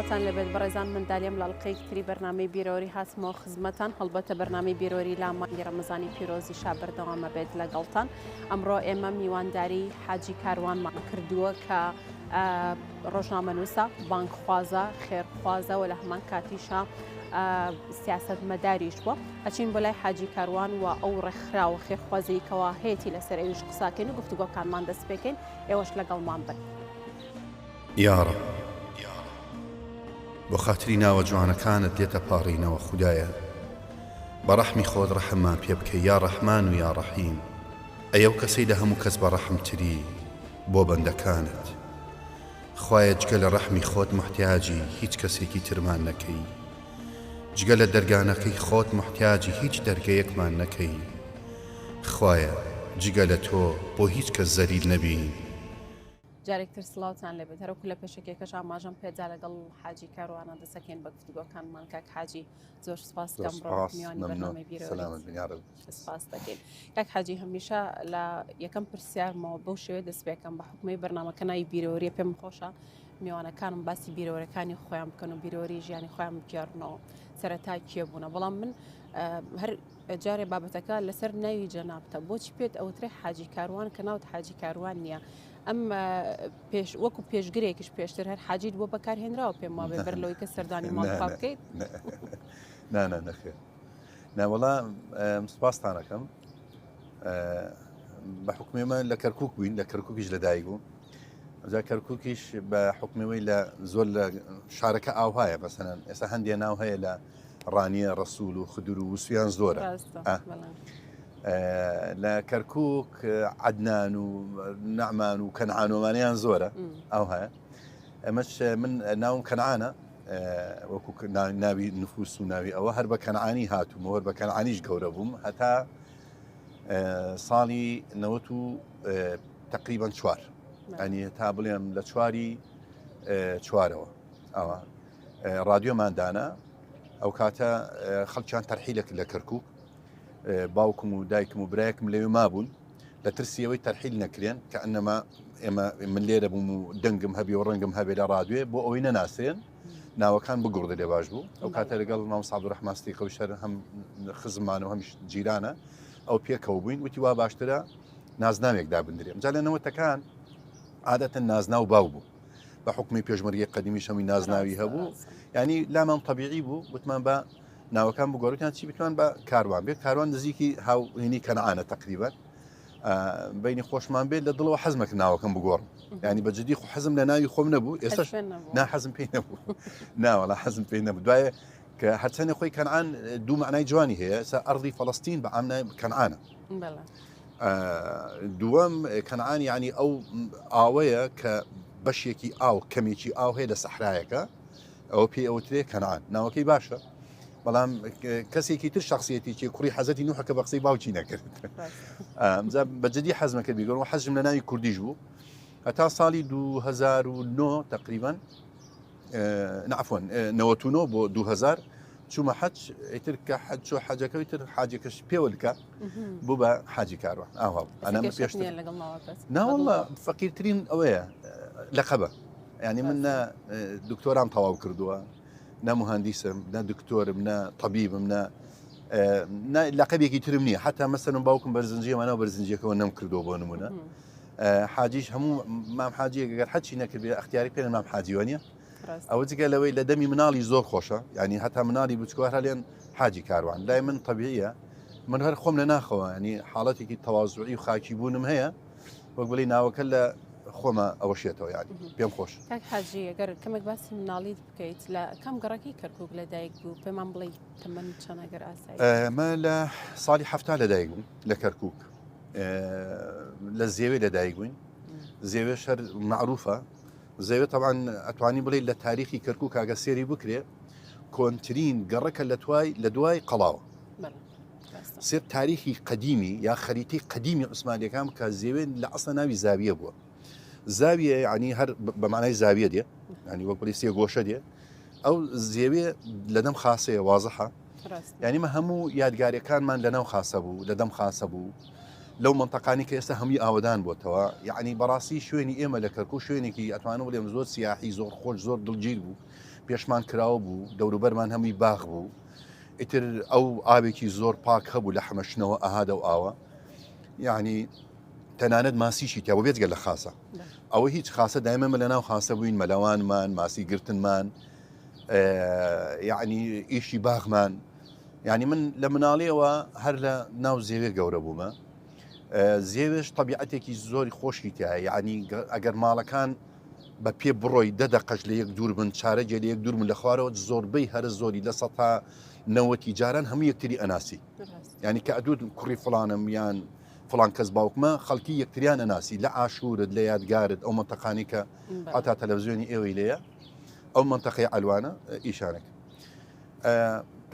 سڵاتان لەبێت بەڕێزان منداڵیم لە ئەڵلقەی کتری بەرنامەی بیرۆری هاتمەوە خزمەتان هەڵبەتە بەرنامەی بیرۆری لا مانگی ڕەمەزانی پیرۆزی شا بەردەوامە بێت لەگەڵتان ئەمڕۆ ئێمە میوانداری حاجی کاروانمان کردووە کە ڕۆژنامەنووسە بانکخوازە خێرخوازە و لە هەمان کاتیشە سیاست مەداریش بووە ئەچین بۆ لای حاجی کاروان و ئەو ڕێکخراوە خێرخوازیکەوە هەیەی لەسەر ئەویش قساکەین و گفتوگۆکانمان دەست پێکەین ئێوەش لەگەڵمان بن. یارە بۆ خاتری ناوە جوانەکانت دێتە پاڕینەوە خوددایە بە ڕەحمی خۆت ڕەحممان پێ بکە یا ڕەحمان و یا ڕەحیم ئەو کەسەی لە هەموو کەس بە ڕەحمتری بۆ بەندەکانت خوایە جگە لە ڕەحمی خۆت محتیاجی هیچ کەسێکی ترمان نەکەی جگە لە دەرگانەکەی خۆت محتیاجی هیچ دەرگەیەکمان نەکەی خوایە جگە لە تۆ بۆ هیچ کەس زەلیل نەبین. جارێکتر سڵاوتان لەبێت هەرەکو لە پێشەکێکەش ئاماژەم پێجا لەگەڵ حاجی کاروانە دەسەکەین بە گفتوگۆکانمان کاک حاجی زۆر سپاس دەکەم بۆ میوانی بەرنامەی بیرۆری سپاس دەکەین. کاک حاجی هەمیشە لە یەکەم پرسیارمەوە بەو شێوەیە دەست پێکەم بە حکومەی بەرنامەکە ناوی بیرۆریە پێم خۆشە میوانەکانم باسی بیرۆرەکانی خۆیان بکەن و بیرۆری ژیانی خۆیان بگێڕنەوە سەرەتا کێبوونە بەڵام من هەر جارێ بابەتەکە لەسەر ناوی جەنابتە بۆچی پێت ئەوترێ حاجی کاروان کە ناوت حاجی کاروان نییە ئەم وەکو پێشگرێکیش پێشتر هەر حاجیت بۆ بەکارهێنراوە پێم وابێ بەرلەوەی کە سەردانی ماڵخوا بکەیت نەخێر ناوەڵا سپاستانەکەم بە حکومێمە لە کەرکک بووین لە کەرککیش لە دایک بوو ئەجا کەرککیش بە حکومەوەی لە زۆر لە شارەکە ئاوهایە بەسەنەن ئێستا هەندێک ناو هەیە لە ڕانیە ڕەسوول و خدور و وسویان زۆرە لە کەرکک عەدنان و نەعمان و کەنعانۆمانیان زۆرە ئەو هەیە ئەمەش من ناوم کەنعانە وەکو ناوی نفوس و ناوی ئەوە هەر بە کەنعانی هاتووم هەر بە کەنعانیش گەورە بووم هەتا ساڵی 90 تقریبا 4 ئەنی تا بڵێم لە 4ەوە ئەوە ڕادیۆماندانە ئەو کاتە خەڵکیان تەرحیلێک لە کەرکک باوکم و دایکم و برایەکم لەوێ مابوون لە ترسیەوەی تەرحیل نەکرێن کە ئەنەما ئێمە من لێرە بووم و دەنگم هەبی و ڕەنگم هەبێ لە ڕادوێ بۆ ئەوەی نەناسێن ناوەکان بگوڕدە لێ باش بوو ئەو کاتە لەگەڵ مام سعەبدوڕەحمانی خەوشەر هەم خزممان و هەمیش جیرانە ئەو پێکەوە بووین وتی وا باشترە نازناوێک دابدرێم جا لە نەوەتەکان عادەتەن نازناو باو بوو بە حکمی پێشمەرگی قەدیمی شەمی نازناوی هەبوو ینی لامان طبیعی بوو وتمان بە ناوەکان بگۆڕیان چی بتوان بە کاروان بێت کاروان نزیکی هاوهێنی کەنعانە تقریبا بینی خۆشمان بێت لە دڵەوە حەزمەکە ناوەکەم بگۆڕم ینی بەجددی خۆ حەزم لە ناوی خۆم نەبوو ئێستاش ناحەزم پێی نەبوو ناوەڵا حەزم پێی نەبوو دوایە کە هەرچەندە خۆی کەنعان دوو معنای جوانی هەیە سا ئەڕضی فەڵەستین بە ئامنای کەنعانە دووەم کەنعان ینی ئەو ئاوەیە کە بەشێکی ئاو کەمێکی ئاو هەیە لە سەحرایەکە ئەوە پێی ئەوترێ کەنعان ناوەکەی باشە بەڵام کەسێکی تر شخصیەتێکی کوڕی حەزەتی نوحەکە بە قسەی باوکی نەکرد بەجددی حەزمەکە بیگەڕەوە حەزم لە ناوی کوردیش بوو هەتا ساڵی 2009 تقریبا نعفۆن 99 بۆ 2000 چوومە حەج ئیتر کە حەج و حەجەکەی تر حاجەکەش پێوەلکە بوو بە حاجی کاروان ئاوا ئەنە پێشتر ناوەڵڵا فەقیرترین ئەوەیە لەقەبە ینی من نە دکتۆرام تەواو کردووە نە مهندیسم نە دکتۆرم نە طبیبم نە لەقەبێکی ترم نییە حتا مەسەرم باوکم بەرزنجیەمانەوە بەرزنجەکەەوە نەم کردەوە بۆ نمونە حاجیش هەموو مام حاجیە گەر حەچی نەکرد بێ ئەختیاری پێ مام حاجیوانە ئەوە جگە لەوەی لە دەمی مناڵی زۆر خۆشە ینی هەتا مناڵی بچکوار هەلێن حاجی کاروان لای من طبیعیە من هەر خۆم لە ناخەوە ینی حاڵەتێکی تەواضوعی و خاکی بوونم هەیە وەک بڵێ ناوەکە لە خۆمە ئەوەشێتەوە ینی پێم خۆش کاک حاجی ئەگەر کەمێک باسی مناڵیت بکەیت لە کام گەڕەکەی کەرکک لە دایک بوو پێمان بڵێ تەمەن چەندەگەر ئاسایی ئەمە لە ساڵی 7 لە دایک بووم لە کەرکک لە زێوێ لە دایک بووین زێوێ شەر معروفە زەوێ طبعا ئەتوانی بڵێ لە تاریخی کەرکک کاگە سێری بکرێ کۆنترین گەڕەکە لە دوای قەڵاوە سێر تاریخی قەدیمی یا خەریتی قەدیمی عوسمانیەکان کە زێوێن لە ئەسڵ ناوی زاویە بووە زاویە ینی هەر بەمانای زاویە دێ ینی وەک بڵێ سێ گۆشە دێ ئەو زێوێ لە دەم خاسەیە وازەحە یعنیمە هەموو یادگاریەکانمان لەناو خاسە بوو لە دەم خاسە بوو لەو منتەقانی کە ئێستا هەمووی ئاوەدان بۆتەوە یعنی بەڕاستی شوێنی ئێمە لە کەرکک شوێنێکی ئەتوانم بڵێم زۆر سیاحی زۆر خۆش زۆر دڵگیر بوو پێشمان کراوە بوو دەوروبەرمان هەمووی باغ بوو ئیتر ئەو ئاوێکی زۆر پاک هەبوو لە حەمەشنەوە ئاهادە و ئاوە یعنی تەنانەت ماسیشی تیا بۆ بێجگە لە خاسە ئەوە هیچ خاسە دایمەمە لە ناو خاسە بووین مەلەوانمان ماسی گرتنمان یعنی ئیشی باغمان یعنی من لە مناڵیەوە هەر لە ناو زێوێ گەورە بوومە زێوێش طبیعەتێکی زۆری خۆشی تایە یعنی ئەگەر ماڵەکان بە پێ بڕۆی دەدەقەش لە یەک دوور بن چارەجێ لە یەک دوور من لە خوارەوە زۆربەی هەر زۆری لە سەتا نەوەتی جاران هەموو یەکتری ئەناسی یعنی کە ئەدوود کوڕی فڵانم یان فڵان کەس باوکمە خەڵکی یەکتریان ئەناسی لە ئاشورت لە یادگارت ئەو منتەقانی کە هەتا تەلەڤیزیۆنی ئێوەی لێیە ئەو منتەقەی ئەلوانە ئیشانێک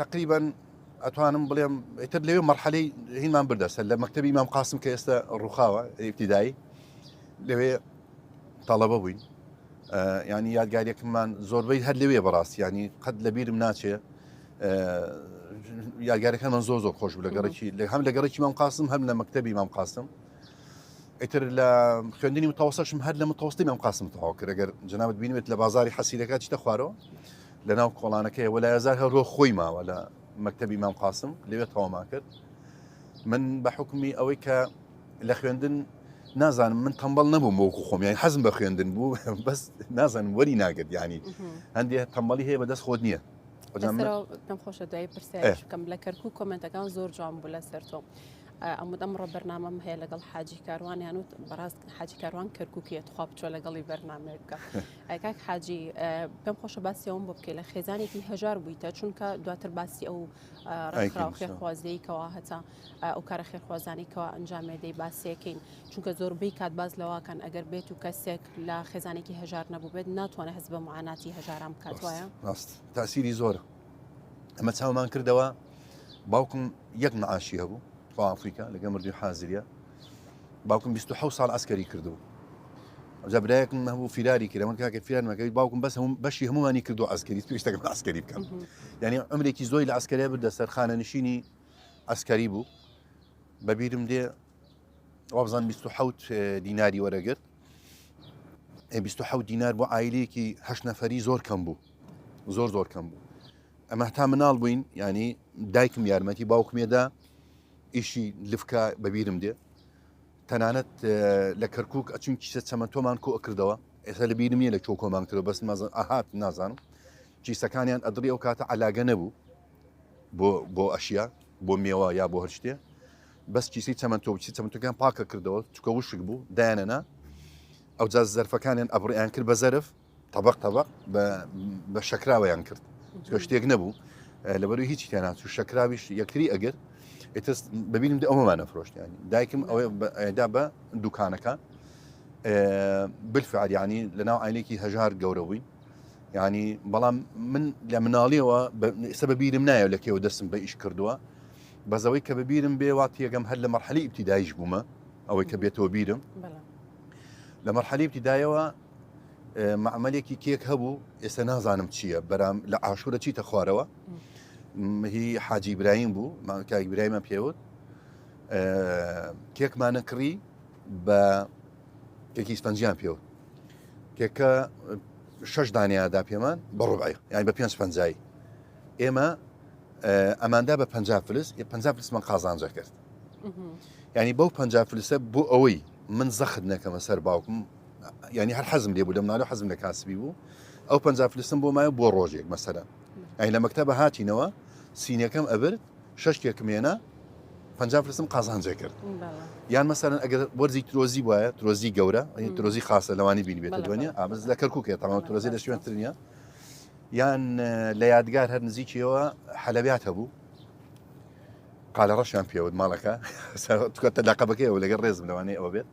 تقریبا ئەتوانم بڵێم ئیتر لەوێ مەرحەلەی هینمان بردەسە لە مەکتەبی ئیمام قاسم کە ئێستا ڕووخاوە ئیبتیدایی لەوێ تەڵەبە بووین ینی یادگاریەکەمان زۆربەی هەر لەوێ بەڕاستی ینی قەت لە بیرم ناچێ یادگارەکەمان زۆر خۆش بوو هەم لە گەڕێکی ئیمام قاسم هەم لە مەکتەبی ئیمام قاسم ئیتر لە خوێندنی متەوەسەتشم هەر لە متەوەستی ئیمام قاسم تەواو کرد ئەگەر جەنابەت بینیوێت لە بازاری حەسیرەکە چیتە خوارەوە لە ناو کۆڵانەکەی وەلای هەزار هەرۆ خۆی ماوە لە مەکتەبی ئیمام قاسم لەوێ تەواوما کرد من بە حکمی ئەوەی کە لە خوێندن نازانم من تەمبەڵ نەبووم وەکو خۆم یانی حەزم بە خوێندن بوو بەس نازانم وەری ناگرت ینی هەندێک تەمبەڵی هەیە بەدەست خۆت نییە پێم خۆشە دوای پرسیارش بکەم لە کەرکووک کۆمنتەکان زۆر جوان بوو لەسەر تۆ ئەمڕۆ بەرنامەم هەیە لەگەڵ حاجی کاروان یان بەڕاست حاجی کاروان کەرکووکیە توخوا بچۆ لەگەڵی بەرنامەیە بکە کاک حاجی پێم خۆشە باسی ئەوم بۆ بکەی لە خێزانێکی هەژار بوویتە چونکە دواتر باسی ئەو ڕێکخراو خێرخوازیەوە هەتا ئەو کارە خێرخوازانێکەوە ئەنجامێدەی باسیەکەین چونکە زۆربەی کات باز لەواکەن ئەگەر بێت و کەسێک لە خێزانێکی هەژار نەبوو بێت ناتوانێت هەست بە معاناتی هەژاران بکات وایە ڕاست تاسیری زۆرە ئەمە چاومان کردەوە باوکم یەک نەعاشی هەبوو ئەفریقا لەگە مردوی حازریە باوکم 27 ساڵ ئەسکەری کردو جەبرایەکم هەبوو فیراری کرد ئەمە کاکە فیران مەکەویت باوکم بەس بەشی هەمومانی کردو ئەسکەری پێشتەکەم ئەسکەری بکەم یعنی عمرێکی زۆری لە ئەسکەریە بردە سەر خانەنشینی ئەسکەری بوو بەبیرم دێ وابزان 27 دیناری وەرەگرت 27 دینار بۆ ئایلەیەکی 8 نەفەری زۆر کەم بوو زۆر کەم بوو ئەمە هەتا مناڵ بووین ینی دایکم یارمەتی باوکمێدا ئیشی لفکە بەبیرم دێ تەنانەت لە کەرکووک ئەچون کیسە چەمەتۆمان کۆ ئەکردەوە ئێستا لە بیرم نیە لە چۆ کۆمان کردەوە بەس ئاهات نازانم کیسەکانیان ئەدڕی ئەو کاتە عەلاگە نەبوو بۆ ئەشیا بۆ میێوە یا بۆ هەر شتێ بەس کیسەی چەمەتۆکان پاکە کردەوە چکە وشک بوو دایانەنا ئەو جا زەرفەکانیان ئەبڕیان کرد بە زەرف طەبق بە شەکراوەیان کرد چکە شتێک نەبوو لەبەروی هیچی تێناچ و شەکراویش یەکتری ئەگەر ببینم ئەومەمانە فرۆشتیانی دایکم ئەوەدا بە دوکانەکە بالفعل ینی لەناو عینێکی هەژار گەورە بووین ینی بەڵام من لە مناڵیەوە ئێستا بەبیرم نایە لە کێوە دەستم بە ئیش کردووە بەزەوەی کە ببیرم بێوات یەکەم هەر لە مەرحەلی ئیبتیداییش بوومە ئەوەی کە بێتەوە بیرم لە مەرحەلی ئیبتیدایەوە معمەلێکی کێک هەبوو ئێستا نازانم چییە بەرام لە ئاشورە چیتە خوارەوە هی حاجی ئیبراهیم بوو کاک ئیبراهیمە پێوت کێکمانە کڕی بە کێکی سپەنجیان پێوت کێکە 6 دانیادا پێمان بە ڕوبعی یانی بە 5 پەنجایی ئێمە ئەماندا بە 50 فلس 50 فلسمان قازانجە کرد ینی بەو 50 فلسە بۆ ئەوەی من زەخت نەکەمە سەر باوکم ینی هەر حەزم لێ بوو لە مناڵە حەزم لە کاسبی بوو ئەو 50 فلسم بۆ مایە بۆ ڕۆژێک مەسەرەن ئەی لە مەکتەبە هاتینەوە سینەکەم ئەبرد 6 کێکمێنە 50 فلسم قازانجە کرد یان مەسەرەن ئەگەر وەرزی ترۆزی وایە ترۆزی گەورە ترۆزی خاصە لەوانی بینی بێتە دوێنێ ئابز لە کەرکووکێت تەمام ترۆزی لە شوێن ترنیە یان لە یادگار هەر نزیکیەوە حەلەبیات هەبوو قالە ڕەشیان پێوت ماڵەکە توکەتە لاقەبەکەیەوە لەگەڵ ڕێزم لەوانەیە ئەوە بێت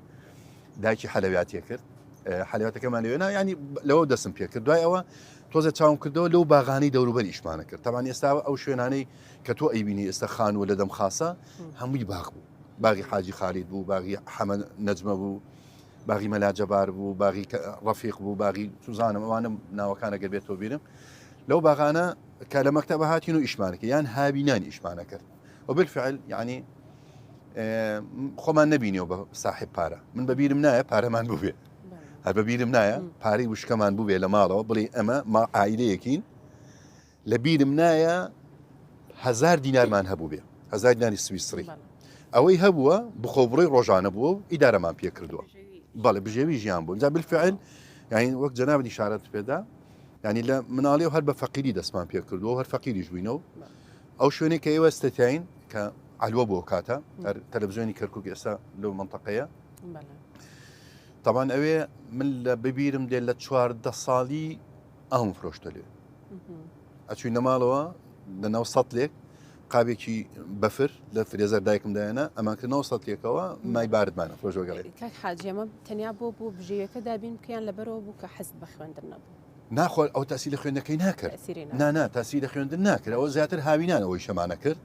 دایکی حەلەبیاتیە کرد حەلەبیاتەکەمان لەوێنە ینی لەوە دەسم پێ کرد دوای ئەوە تۆزە چاوم کردەوە لەو باغانی دەوروبەری ئیشمانە کرد تەمان ئێستا ئەو شوێنانەی کە تۆ ئەیبینی ئێستا خانووە لە دەم خاسە هەمووی باغ بوو باغی حاجی خالید بوو باغی حەمە نەجمە بوو باغی مەلاجەبار بوو باغی ڕەفیق بوو باغی سوزانم ئەوانە ناوەکانە گەر بێت تۆ بیرم لەو باغانە کە لە مەکتەبە هاتین و ئیشمانەکە یان هابینانی ئیشمانە کرد وبالفعل یعنی خۆمان نبینیەوە بە صاحب پارە من بەبیرم نایە پارەمان بووێ هەر بەبیرم نایە پارەی وشکەمان بووێ لە ماڵەوە بڵێ ئەمە ما عائیلەیەکین لە بیرم نایە 1000 دینارمان هەبوو بێ 1000 دیناری سویسری ئەوەی هەبووە بخۆبڕی ڕۆژانە بووە و ئیدارەمان پێ کردووە بەڵێ بژێوی ژیان بوو جا بالفعل یعنی وەک جەنابی ئیشارەت پێدا ینی لە مناڵی و هەر بە فەقیری دەستمان پێ کردووە هەر فەقیریش بووینەوە ئەو شوێنێک کە ئێوە ستەتین کە علووە بۆ کاتە تەلەڤیزیۆنی کەرکووک ئێستا لەو منتەقەیە طبعا ئەوێ من لە ببیرم دێ لە 14 ساڵی ئەوم فرۆشتە لێ ئەچووی نەماڵەوە لە 900 لێک قابێکی بەفر لە فرێزەر دایکم دایانە ئەماکە 900 لێکەوە مای باردمانە فرۆژۆگەڵێ کاک حاجی ئەمە تەنیا بۆ بژێوەکە دابین بکەیان لەبەرەوە بوو کە حەست بە خوێندن نەبوو ناخۆ ئەو تاسی لە خوێندنەکەی ناکرد نانا تاسی لە خوێندن ناکرد ئەوە زیاتر هاوینانەوەی شەمانە کرد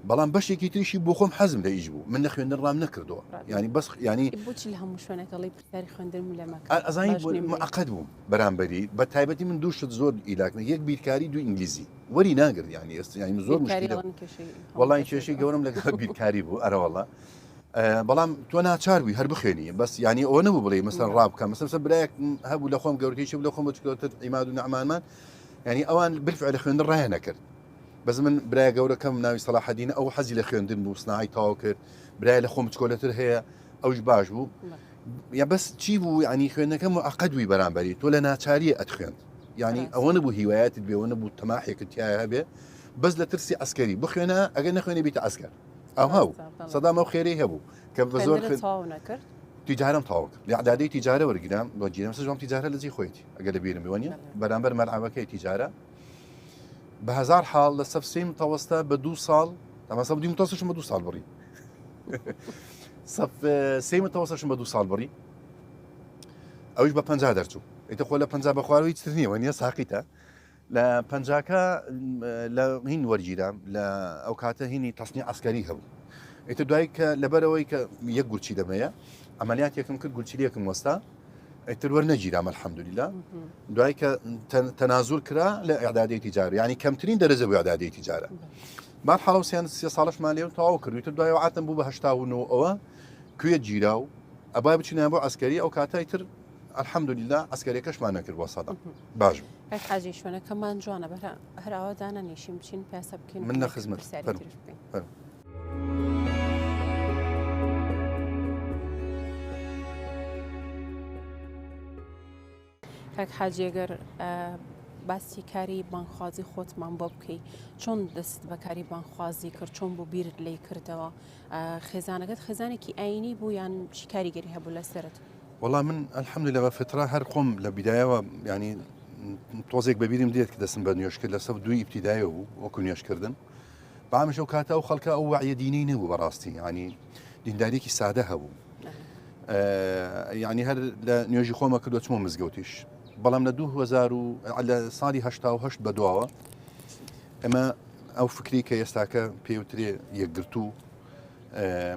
بەڵام بەشێکی تریشی بۆ خۆم حەزم لە ئیش بوو من لە خوێندن ڕام نەکردەوە ینی بەس ینی بۆچی لە هەموو شوێنەکەڵی پرسیاری خوێندن لەمە ئەزانی معقد بووم بەرامبەری بە تایبەتی من دوو شت زۆر ئیلاکن یەک بیرکاری دوو ئینگلیزی وەری ناگرد ینی ئێستا ینی زۆر مشکلە وەڵی کێشەی گەورم لەگەڵ بیرکاری بوو ئەرەوەڵە بەڵام تۆ ناچار بووی هەر بخوێنی بەس ینی ئەوە نەبوو بڵێ مەسەن ڕابکەم مەسەن برایەک هەبوو لە خۆم گەورەکەیشی لە خۆم بچکەوتر ئیماد و نەعمانمان ینی ئەوان بالفعل لە خوێندن ڕایە نەکرد بەس من برای گەورەکەم ناوی سەلاحەدین ئەو حەزی لە خوێندن بوو سناعی تاوا کرد برای لە خۆم بچکۆلەتر هەیە ئەوش باش بوو یا بەس چی بوو ینی خوێندنەکەم عقدوی بەرامبەری تۆ لە ناچاریە ئەتخوێند ینی ئەوە نەبوو هیوایەتت بێەوە نەبوو تەماحێکت تایە هەبێ بەس لە ترسی ئەسکەری بخوێنە ئەگەر نەخوێنێ بیتە ئەسکەر ئەو هەو سەدام ئەو خێرەی هەبوو کە بە زۆر نەکرد تیجارم تاوە کرد لە عدادەی تیجارە وەرگرام بۆ جیرم سەجۆم تیجارە لە جێ خۆیتی ئەگەر لە بیرم بوانە بەرامبەر مەرعەوەکەی تیجارە بە 1000 حاڵ لە سەفسەی متەوەستە بە 2 ساڵ ئەمە سەفدی متەوەستەشم بە 2 ساڵ بڕی سەفسەی متەوەستەشم بە 2 ساڵ بڕی ئەوش بە 50 دەرچوو ئیتە خۆ لە 50 بەخواروی هیچ تر نییە وەنیە ساقیتە لە 50کە لە هین وەرگیرام لە ئەو کاتە هینی تەسنی عسکەری هەبوو ئیتە دوای کە لەبەرەوەی کە یەک گورچی دەمەیە ئەمەلیات یەکم کرد گورچیلەکەم وەستا ئیتر وەرنەگیرام الحەمدولیلا دوای کە تەنازول کرا لە ئیعدادی تیجارە ینی کەمترین دەرەجە بۆ ئیعدادی تیجارە بعد حاڵە سیان 30 ساڵشمان لێ تەواو کرد ئیتر دوای عاتم بوو بە 89 ئەوە کوێ گیرا و ئەبای بچینە بۆ عسکەری ئەو کاتای تر الحەمدولیلا عسکەریەکەشمان نەکرد بۆ سەدا باش بوو حاجی شوێنەکەمان جوانە بەرە هەراوە دانە نێشین بچین پیاسە بکەین من لە خزمەت کاک حاجێگەر باسی کاری بانخوازی خۆتمان بۆ بکەی چۆن دەست بەکاری بانخوازی کرد چۆن بۆ بیرت لی کردەوە خێزانەکەت خێزانێکی ئاینی بوو یان چی کاریگەری هەبوو لەسەرت وەڵام من الحەمدولیلا بە فترە هەر خۆم لە بیدایەوە ینی تۆزێک بەبیرم دێت کە دەستم بە نوێشکرد لە سەف دوی ئیبتیدایە بوو وەکو نوێشکردن بەعامش ئەو کاتە ئەو خەڵکە ئەو وعیە دینی نەبوو بەڕاستی ینی دینداریەکی سادە هەبوو ینی هەر لە نوێژی خۆمە کردوە چمە مزگەوتیش بەڵام لە 2000 لە ساڵی 1970 بەدواوە ئەمە ئەو فکری کە ئێستاکە پێوترێ یەکگرتو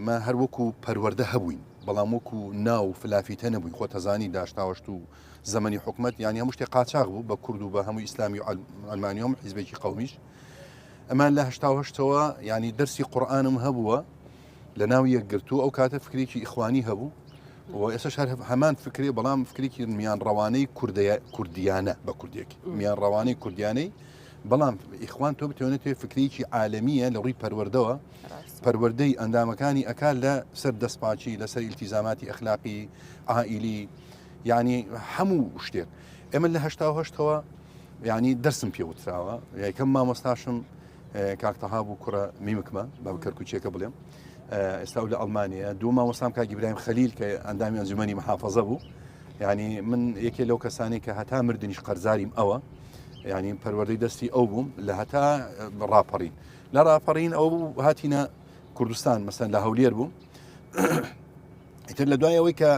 مە هەر وەکو پەروەردە هەبووین بەڵام وەکو ناو فلافیتە نەبووین خۆ تەزانی داشتاوەشت و زەمەنی حکومت ینی هەموو شتێک قاچاق بوو بە کورد و بە هەمووی ئیسلامی و ئەلمانیۆم حیزبێکی قەومیش ئەمان لە 1970ەوە ینی دەرسی قورئانم هەبووە لە ناو یەکگرتو ئەو کاتە فکرێکی ئیخوانی هەبوو و ئێستا شار هەمان فکری بەڵام فکرێکی میان ڕەوانەی کوردیانە بە کوردێک میان ڕەوانەی کوردیانەی بەڵام ئیخوان تۆ بتوانێت فکرێکی عالەمیە لە ڕووی پەروەردەوە پەروەردەی ئەندامەکانی ئەکال لە سەر دەستپاچی لەسەر ئیلتیزاماتی ئەخلاقی عائیلی ینی هەموو شتێک ئێمە لە 1970ەوە ینی دەرسم پێوتراوە یەکەم مامۆستاشم کاکتەها بوو کوڕە میمکمە بە کەرکوچیەکە بڵێم ئێستا لە ئەڵمانیا دوو مامۆستام کاک ئیبراهیم خەلیل کە ئەندامی ئەنجومەنی محافەزە بوو ینی من یەکێ لەو کەسانی کە هەتا مردنیش قەرزاریم ئەوە ینی پەروەردەی دەستی ئەو بووم لە هەتا ڕاپەڕین لە ڕاپەڕین ئەو هاتینە کوردستان مەسەن لە هەولێر بووم ئیتر لە دوایەوەی کە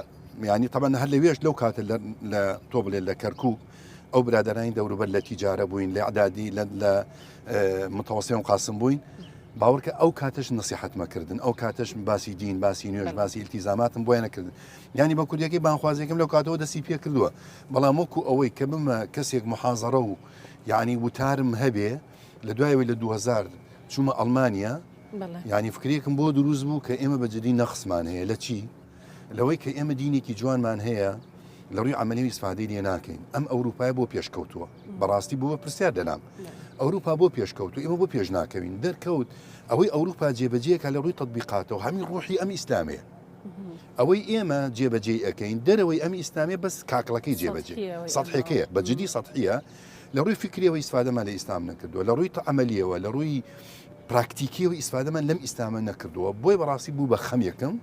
ینی طبعا هەر لەوێش لەو کاتە لە تۆ بڵێ لە کەرکووک ئەو برادرانی دەوروبەر لە تیجارە بووین لە عدادی لە متەوەسێ و قاسم بووین باوەڕکە ئەو کاتەش نەسیحەتمەکردن ئەو کاتەش باسی دین باسی نوێژ باسی ئیلتیزاماتم بۆیە نەکردن ینی بە کوردیەکەی بانخوازیەکەم لەو کاتەوە دەستی پێ کردووە بەڵام وەکو ئەوەی کە بمە کەسێک محازەڕە و یعنی وتارم هەبێ لە دوایەوەی لە 2000 چوومە ئەڵمانیا ینی فکرێکم بۆ دروست بوو کە ئێمە بەجددی نەخسمان هەیە لە چی لەوەی کە ئێمە دینێکی جوانمان هەیە لە ڕووی عملی ئیسفادەی لێ ناکەین ئەم ئەوروپای بۆ پێشکەوتووە بەڕاستی بۆ پرسیار دەنام ئەوروپا بۆ پێشکەوتو ئێمە بۆ پێش ناکەوین دەرکەوت ئەوەی ئەوروپا جێبەجێکە لە ڕووی تطبیقاتەوە هەمی ڕوحی ئەم ئیسلامەیە ئەوەی ئێمە جێبەجێ ئەەکەین دەرەوەی ئەم ئیسلامێ بەس کاکڵەکەی جێبەجێ سەدحەکەیە بەجددی سەدحیە لە ڕووی فکریەوە ئیسفادەمان لە ئیسلام نەکردووە لە ڕووی عملیەوە لە ڕووی پراکتیکیەوە ئیسفادەمان لەم ئیسلامە نەکردووە بۆی بەڕاستی بوو بە خەمێکم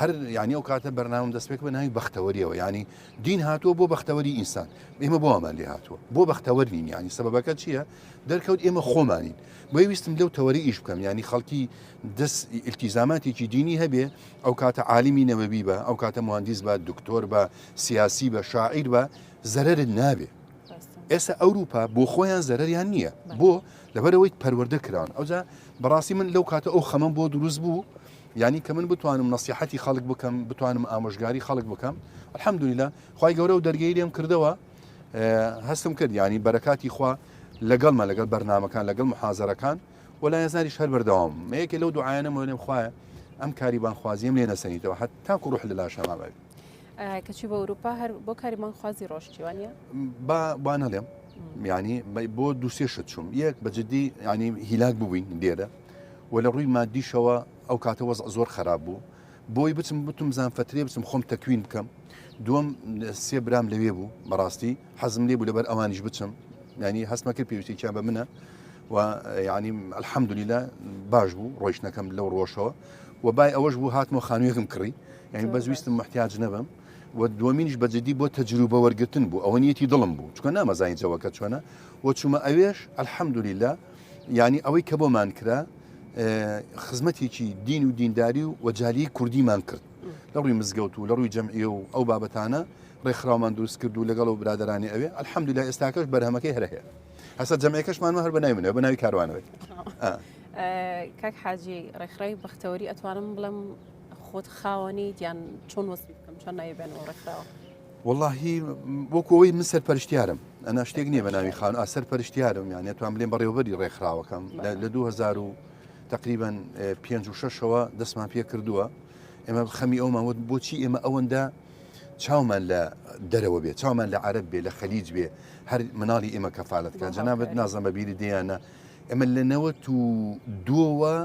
هەر یعنی ئەو کاتە بەرنامەم دەستپێک بە ناوی بەختەوەریەوە ینی دین هاتووە بۆ بەختەوەری ئینسان ئێمە بۆ ئەمان لێ هاتووە بۆ بەختەوەرین ینی سەبەبەکە چییە دەرکەوت ئێمە خۆمانین بۆی ویستم لەو تەوەری ئیش بکەم ینی خەڵکی دەست ئیلتیزاماتێکی دینی هەبێ ئەو کاتە عالیمی نەوەبی بە ئەو کاتە مهندس بە دکتۆر بە سیاسی بە شاعیر بە زەرەرت نابێ ئێستا ئەوروپا بۆ خۆیان زەرەریان نییە بۆ لەبەرەوەی پەروەردە کران ئەوجا بەڕاستی من لەو کاتە ئەو خەمەم بۆ دروست بوو یعنی کە من بتوانم نصیحەتی خەڵک بکەم بتوانم ئامۆژگاری خەڵک بکەم الحەمدولیلا خوای گەورە و دەرگەی لێم کردەوە هەستم کرد ینی بەرەکاتی خوا لەگەڵمە لەگەڵ بەرنامەکان لەگەڵ محازەرەکان ولا یازاریش هەر بەردەوام مەیەکێ لەو دوعایانەمە لێم خوایە ئەم کاریبان خوازیم لێ نەسەنیتەوە هەتا ڕوح لە لاشەما بێت کەچی بە ئەوروپا هەر بۆ کاریمان خوازی ڕۆژتیوانە با نەڵێم ینی بۆ دووسێ شت چوم یەک بەجددی ینی هیلاک بووین لێرە و لە ڕووی مادیشەوە ئەو کاتە وەز زۆر خراپ بوو بۆی بتم زانفترێ بچم خۆم تەکوین بکەم دووەم سێ برام لەوێ بوو بەڕاستی حەزم لێ بوو لەبەر ئەوانیش بچم ینی هەستمە کرد پێویستیان بە منە و ینی الحەمدولیلا باش بوو ڕۆیشتنەکەم لەو ڕۆژەوە و بای ئەوەش بوو هاتمەوە خانوویەکم کڕی ینی بەزویستم محتیاج نەبم و دووەمینش بەجددی بۆ تەجروبە وەرگرتن بوو ئەوە نیەتی دڵم بوو چکە نامەزانیتەوەکە چۆنە و چوومە ئەوێش الحەمدولیلا ینی ئەوەی کە بۆمان کرا خزمەتێکی دین و دینداری و وەجالی کوردیمان کرد لە ڕووی مزگەوت و لە ڕووی جەمعیە و ئەو بابەتانە ڕێکخراومان دروست کرد و لەگەڵ و برادرانی ئەوێ الحەمدولیلا ئێستاکەش بەرهەمەکەی هەر هەیە هەستا جەمعەکەشمانمە هەر بەناوی منەوە بەناوی کاروانەوەی کاک حاجی ڕێکخراوی بەختەوەری ئەتوانم بڵم خۆت خاوەنی دیان چۆن وەسی بکەم چۆن نایبێنەوە ڕێکخراوە واللهی وەکەوەی من سەرپەرشتیارم ئەنا شتێک نییە بەناوی خان سەرپەرشتیارم یانێت توان بڵێن بەڕێوەبەری ڕێکخراوەکەم لە 2000 تقریبا 5 و 6ەوە دەستمان پێ کردووە ئێمە خەمی ئەومان بۆچی ئێمە ئەوەندە چاومان لە دەرەوە بێ چاومان لە عەرەب بێ لە خەلیج بێ هەر مناڵی ئێمە کەفالەتکە جەنابەت نازم بەبیری دێیانە ئێمە لە 92ەوە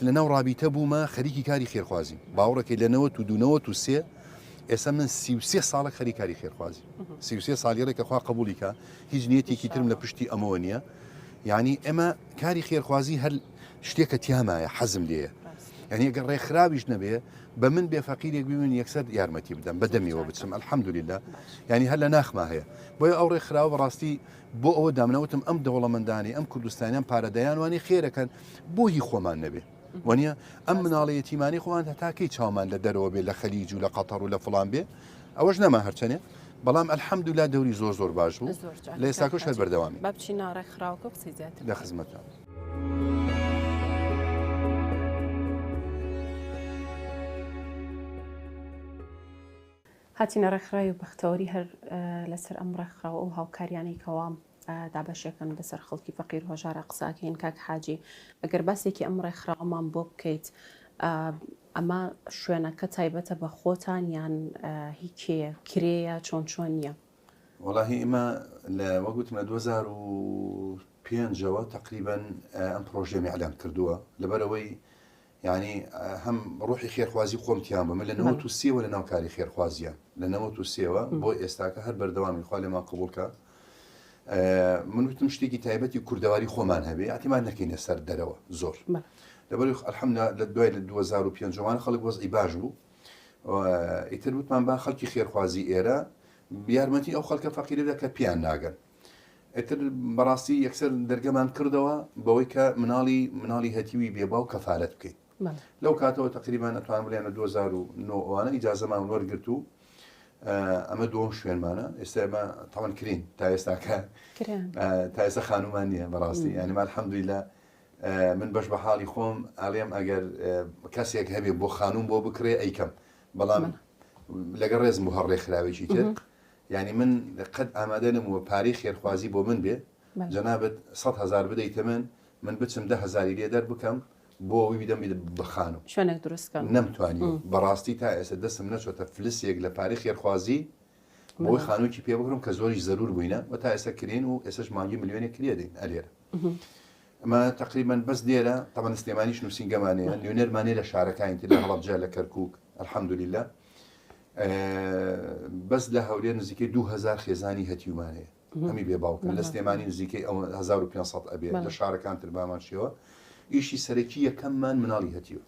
لەناو ڕابیتە بوومە خەریکی کاری خێرخوازی باوڕێکی لە 92 ئێستا من 33 ساڵە خەریکاری خێرخوازی 33 ساڵی ڕێکەخوا قبولیکە هیچ نیەتێکی ترم لە پشتی ئەمەوە نییە یعنی ئێمە کاری خێرخوازی هەر شتێکە تیامایە حەزم لێیە یعنی ئەگەر ڕێکخراویش نەبێ بە من بێ فەقیرێک ببین یەکسەر یارمەتی بدەم بەدەمیەوە بچم الحەمدولیلا یعنی هەر لە ناخما هەیە بۆیە ئەو ڕێکخراوە بەڕاستی بۆ ئەوە دامنەوتم ئەم دەوڵەمەندانی ئەم کوردستانیان پارەدەیانوانی خێرەکەن بۆ هی خۆمان نەبێ وانە ئەم مناڵە یەتیمانی خۆمان هەتاکەی چاومان لە دەرەوە بێ لە خەلیج و لە قەتەر و لە فڵان بێ ئەوەش نەما هەرچەنێ بەڵام الحەمدولیلا دەوری زۆر باش بوو لە ئێستاکەش هەر بەردەوامی با بچینە ڕێکخراوەکە قسەی زیاتر لە خزمەتە هاتیینە ڕێکخراوی بەختەوەری هەر لەسەر ئەم ڕێکخراوە و هاوکاریانەی کەوا دابەشەکەن بەسەر خەڵکی فەقیر هۆژارە قساکەین کاک حاجی ئەگەر باسێکی ئەم ڕێکخراوەمان بۆ بکەیت ئەمە شوێنەکە تایبەتە بە خۆتان یان هیچێە کرێیە چۆن نییە وڵاهی ئێمە لە وەگوتم لە 2005ەوە تقریبا ئەم پرۆژێمی ئەلان کردووە لەبەرەوەی ینی هەم ڕوحی خێرخوازی خۆمتیان بە من لە 93ەوە لە ناوکاری خێرخوازیە لە 93ەوە بۆ ئێستاکە هەر بەردەوامی خوا لێمان قبولکە من وتم شتێکی تایبەتی کوردەواری خۆمان هەبێ ئاتیمان نەکەینە سەر دەرەوە زۆر لەبەر الحەمدولیلا لە دوای لە 2005 خەڵک وەزعی باش بوو ئیتر وتمان با خەڵکی خێرخوازی ئێرە یارمەتی ئەو خەڵکە فەقیرەدا کە پیان ناگەن ئیتر بەڕاستی یەکسەر دەرگەمان کردەوە بەوەی کە مناڵی هەتیوی بێباو کەفالەت بکەیت لەو کاتەوە تقریبا ئەتوان بڵێن لە 2009 ئیجازەمان وەرگرت و ئەمە دووەم شوێنمانە ئێستا ئێمە تاوان کرین تا ئێستاکە تا ئێستا خانومان نییە بەڕاستی یعنی الحەمدولیلا من بەش بە حاڵی خۆم ئاڵێم ئەگەر کەسێک هەبێ بۆ خانوم بۆ بکرێ ئەیکەم بەڵام لەگەڵ ڕێزم بۆ هەڕ ڕێکخراوێکی تر یعنی من قەت ئامادە نەبووە پارەی خێرخوازی بۆ من بێ جەنابەت 100,000 بدەیتە من بچم 10,000 لێ دەر بکەم بۆ ئەوی بیدەم بخانم شوێنێک دروستکەم نەمتوانی بەڕاستی تا ئێستا دەستم نەچۆتە فلسێک لە پارەی خێرخوازی بۆی خانوویکی پێ بگرم کە زۆری زەرور بووینە و تا ئێستا کرێن و ئێستش مانگی ملیۆنێک کرێ دەین ئەلێرە ئەمە تقریبا بەس دێرە تاوان سلێمانیش نووسینگەمانەیە نوێنەرمانێ لە شارەکانی تر لە هەڵەبجە لە کەرکووک الحەمدولیلا بەس لە هەولێر نزیکەی 2000 خێزانی هەتیومانەیە هەمی بێ باوکن لە سلێمانی نزیکەی 1500 ئەبێ لە شارەکان تر بامانشیەوە ئیشی سەرەکی یەکەممان مناڵی هەتیوە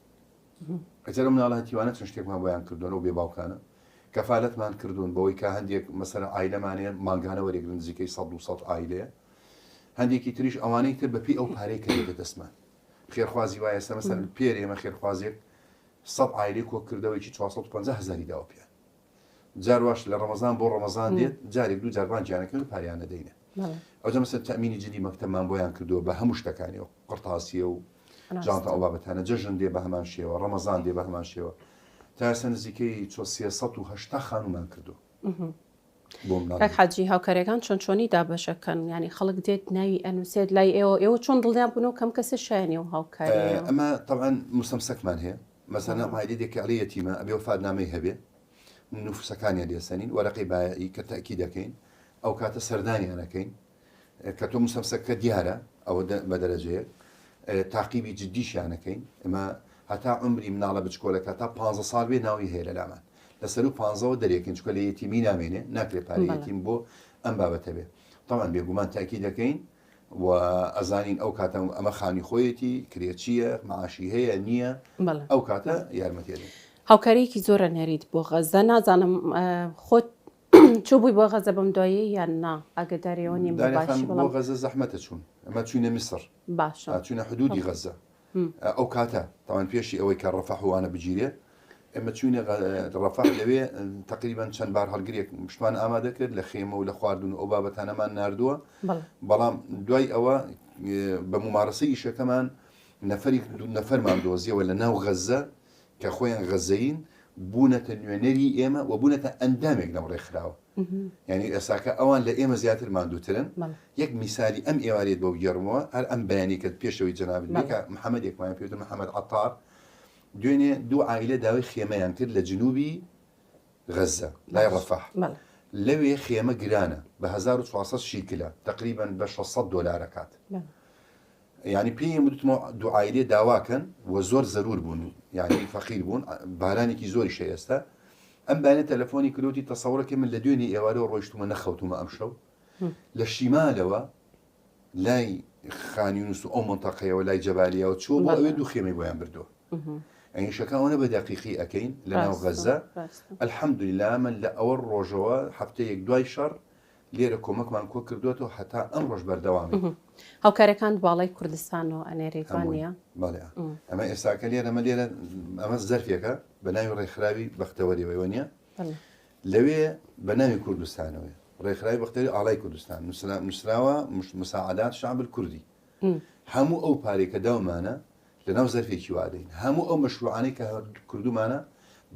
ئەجارە مناڵە هەتیوانە چۆن شتێکمان بۆیان کردوونەوە بێ باوکانە کەفالەتمان کردوون بەوەی کە هەندێک مەسەرە ئایلەمانەیە ماگانە وەرێگرن نزیکەی 100 ئایلەیە هەندێکی تریش ئەوانەی تر بەپی ئەو پارەی کردێتە دەستمان خێرخوازی وایە ئێستا مەسەر پێر ئێمە خێرخوازێک 100 ئایلەی کۆ کردەوەیکی 450,000 داوە پێ جارواش لە ڕەمەزان بۆ ڕەمەزان دێت جارێک دوو جاربان گیانەکەن و پاریانە دەینە ئەوجا مەسەر تەمینی جدی مەکتەبمان بۆیان کردووە بە هەموو شتەکانیەوە قڕتاسیە و جانتە ئەو بابەتانە جەژن دێ بە هەمان شێوە ڕەمەزان دێ بە هەمان شێوە تا ئێستا نزیکەی 380 خانومان کردو حاجی هاوکارەکان چۆنی دابەشەکەن ینی خەڵک دێت ناوی ئەنووسێت لای ئێوە چۆن دڵیان بوونەوە کەم کەسە شایانی و هاوکاری ئەمە طبعا مستەمسەکمان هەیە مەسەلا مایلی دێکڵی یەتیمە ئەبێ وفادنامەی هەبێ نوفسەکانیان لێسەنین وەرەقی بایایی کە تاکی دەکەین ئەو کاتە سەردانیانەکەین کە تۆ مستەمسەکە دیارە ئەوە بە دەرەجەیە تاقیبی جدیشیانەکەین ئەمە هەتا عمری مناڵە بچکۆلەکە تا 15 ساڵ بێ ناوی هەیە لە لامان لەسەر و 15 دەرێکین چکە لە یەتیمی نامێنێ ناکرێ پارەی یەتیم بۆ ئەم بابەتە بێ طبعا بێگومان تاکی دەکەین و ئەزانین ئەو کاتە ئەمە خانی خۆیەتی کرێچیە معاشی هەیە نییە ئەو کاتە یارمەتێنێ هاوکاریەکی زۆرە نەریت بۆ غەزە نازانم خۆت چوو بووی بۆ غەزە بەم دوایی یان نا ئاگداریەوە نیم بۆ غەزە زەحمەتە چوون ئەمە چوینە میسر باشە چوینە حدودی غەزە ئەو کاتە تاوان پێشی ئەوەی کە ڕەفەح وانە بگیرێ ئەمە چوینە ڕەفەح لەوێ تقریبا چەند بار هەڵگرێک پشتمان ئامادە کرد لە خێمە و لە خواردن و ئەو بابەتانەمان ناردووە بەڵام دوای ئەوە بە ممارەسەی ئیشەکەمان نەفەرمان دۆزیەوە لە ناو غەزە کە خۆیان غەزەین بوونەتە نوێنەری ئێمە و بوونەتە ئەندامێک لەم ڕێکخراوە یعنی ئێساکە ئەوان لە ئێمە زیاتر ماندووترن یەک میسالی ئەم ئێوارێت بۆ گەڕمەوە هەر ئەم بەیانی کە پێشەوەی جەنابەت بێکە محەممەد یەکمان پێوتر محەممەد عەتار دوێنێ دوو عائیلە داوای خێمەیان کرد لە جنوبی غەزە لای ڕەفەح لەوێ خێمە گرانە بە 1400 شیکلە تقریبا بە 600 دۆلارە کات یعنی پێم وتمەوە دوو عائیلێ داواکەن و زۆر زەرور بوون یعنی فەقیر بوون بارانێکی زۆری شەیەستا ئەم بانە تەلەفۆنی کلوتی تەسەوڕەکە من لە دوێنێ ئێوارەوە ڕۆیشتمە نەخەوتمە ئەم شەو لە شیمالەوە لای خانیونس و ئەو منتەقەیەوە لای جەبالیەوە چوو بۆ ئەوێ دوو خێمەی بۆیان بردووە ئەنیشەکانە بە دەقیقی ئەەکەین لە ناو غەزە الحەمدولیلا من لە ئەوە ڕۆژەوە هەفتەیەک دوای شەڕ لێرە کۆمەکمان کۆ کردوێتەوە هەتا ئەم ڕۆژ بەردەوامی هاوکارەکان باڵای کوردستان و ئەنێریوانە بەڵێ ئەمە ئێستاکە لێرە ئەمە لێرە ئەمە زەرفێکە بە ناوی ڕێکخراوی بەختەوەریەوە نیە لەوێ بە ناوی کوردستانەوە ڕێکخراوی بەختەوەری ئاڵای کوردستان نووسراوە مساعدات شعب کوردی هەموو ئەو پارێکە داومانە لە ناو زەرفێکی وادەین هەموو ئەو مەشروعانەی کە کردومانە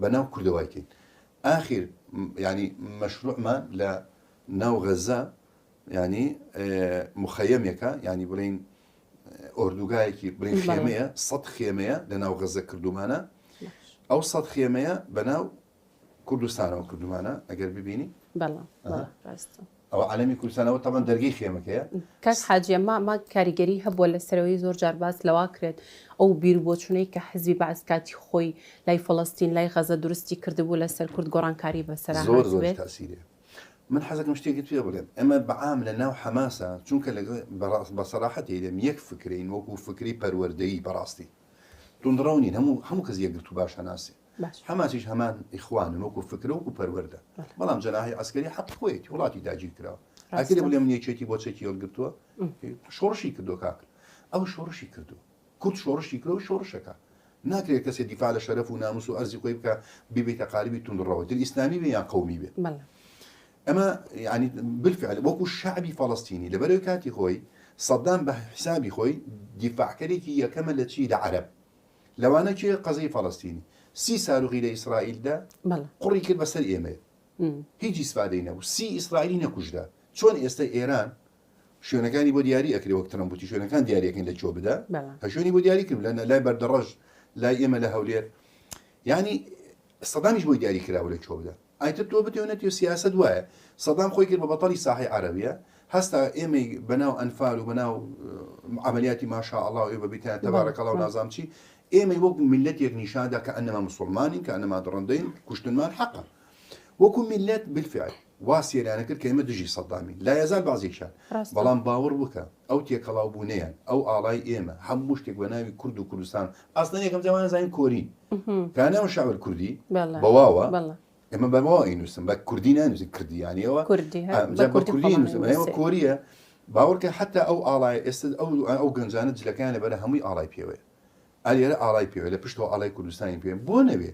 بە ناو کوردەوایکەین ئاخر ینی مەشروعمان لە ناو غەزە ینی مخەیەمێکە ینی بڵین ئۆردوگایەکی بڵین خێمەیە 100 خێمەیە لە ناو غەزە کردومانە ئەو 100 خێمەیە بە ناو کوردستانەوە کردومانە ئەگەر ببینی ئەو عالەمی کوردستانەوە تەمان دەرگەی خێمەکەیە کاک حاجیە ما کاریگەری هەبووە لە سەرەوەی زۆر جار باس لەوا کرێت ئەو بیربۆچوونەی کە حزبی بەعز کاتی خۆی لای فەڵەستین لای غەزە درستی کردبوو لەسەر کورد گۆڕانکاری بەسەر زۆر تاسیرێ من حەزەکەم شتێکت پێ بڵێم ئەمە بەعام لە ناو حەماسە چونکە بە سەراحەتی لێم یەک فکرین وەکو فکری پەروەردەیی بەڕاستی توندڕەونین هەموو کەس یەکگرت و باشە ناسی حەماسیش هەمان ئیخوانن وەکو فکر وەکو پەروەردە بەڵام جەناحی عەسکەری حەق خۆیەتی وڵاتی داگیر کراوە ئاکرێ بڵێم یەکێتی بۆ چێکی هەڵگرتووە شۆڕشی کردو کاکر ئەو شۆڕشی کردو کورد شۆڕشی کردو شۆڕشەکە ناکرێت کەسێ دیفاع لە شەرەف و ناموس و ئەرزی خۆی بکە ببێتە قالیبی توندڕەوە دل ئیسلامی بێ یان قەومی بێ ئەمە ینی بالفعل وەکو شعبی فەڵەستینی لەبەرەوەی کاتی خۆی سەدام بە حسابی خۆی دیفاعکەرێکی یەکەمە لە چی لە عەرەب لەوانە کێ قەزەی فەڵەستینی 30 ساروغی لە ئیسرائیلدا قوڕی کرد بەسەر ئێمە هیچ ئیسفادەی نەبوو 30 ئیسرائیلی نەکوژدا چۆن ئێستا ئێران شوێنەکانی بۆ دیاری ئەکرێ وەک ترەمبوتی شوێنەکان دیاریەکەن لە چۆ بدا هەشوێنی بۆ دیاری کرد لای بەردەڕەژ لای ئێمە لە هەولێر ینی سەدامیش بۆی دیاری کراوە لە چۆ بدا ئایتر تۆ بتێنێت و سیاست وایە سەدام خۆی کرد بە بەتەڵی ساحی عەرەبیە هەستا ئێمەی بەناو ئەنفال و بەناو عملیاتی ماشاء الله و بەبیتیان تەبارەکە الله و نازام چی ئێمەی وەک میلەتێک نیشاندا کە ئەنەما مسلمانین کە ئەنەما دڕندەین کوشتنمان حەقە وەکو میلەت بالفعل وا سێرانە کرد کە ئێمە دژی سەدامین لا یەزال بازێکشان بەڵام باوەڕ بکە ئەو تێکەڵاو بوونیان ئەو ئاڵای ئێمە هەموو شتێک بە ناوی کورد و کوردستان ئەسڵەن یەکەم جوان زانین کۆرین کانەوە شاعر کوردی بەواوە ئێمە بەواوە ئینووسم بە کوردی نانووسی کردیانیەوە کوردی کۆریە باوەڕکە حتا ئەو ئاڵای ئێستا ئەو گەنجانە جلەکانە بەرە هەمووی ئاڵای پێوەیە ئەلێرە ئاڵای پێوە لە پشتەوە ئاڵای کوردستانی پێم بۆ نەوێ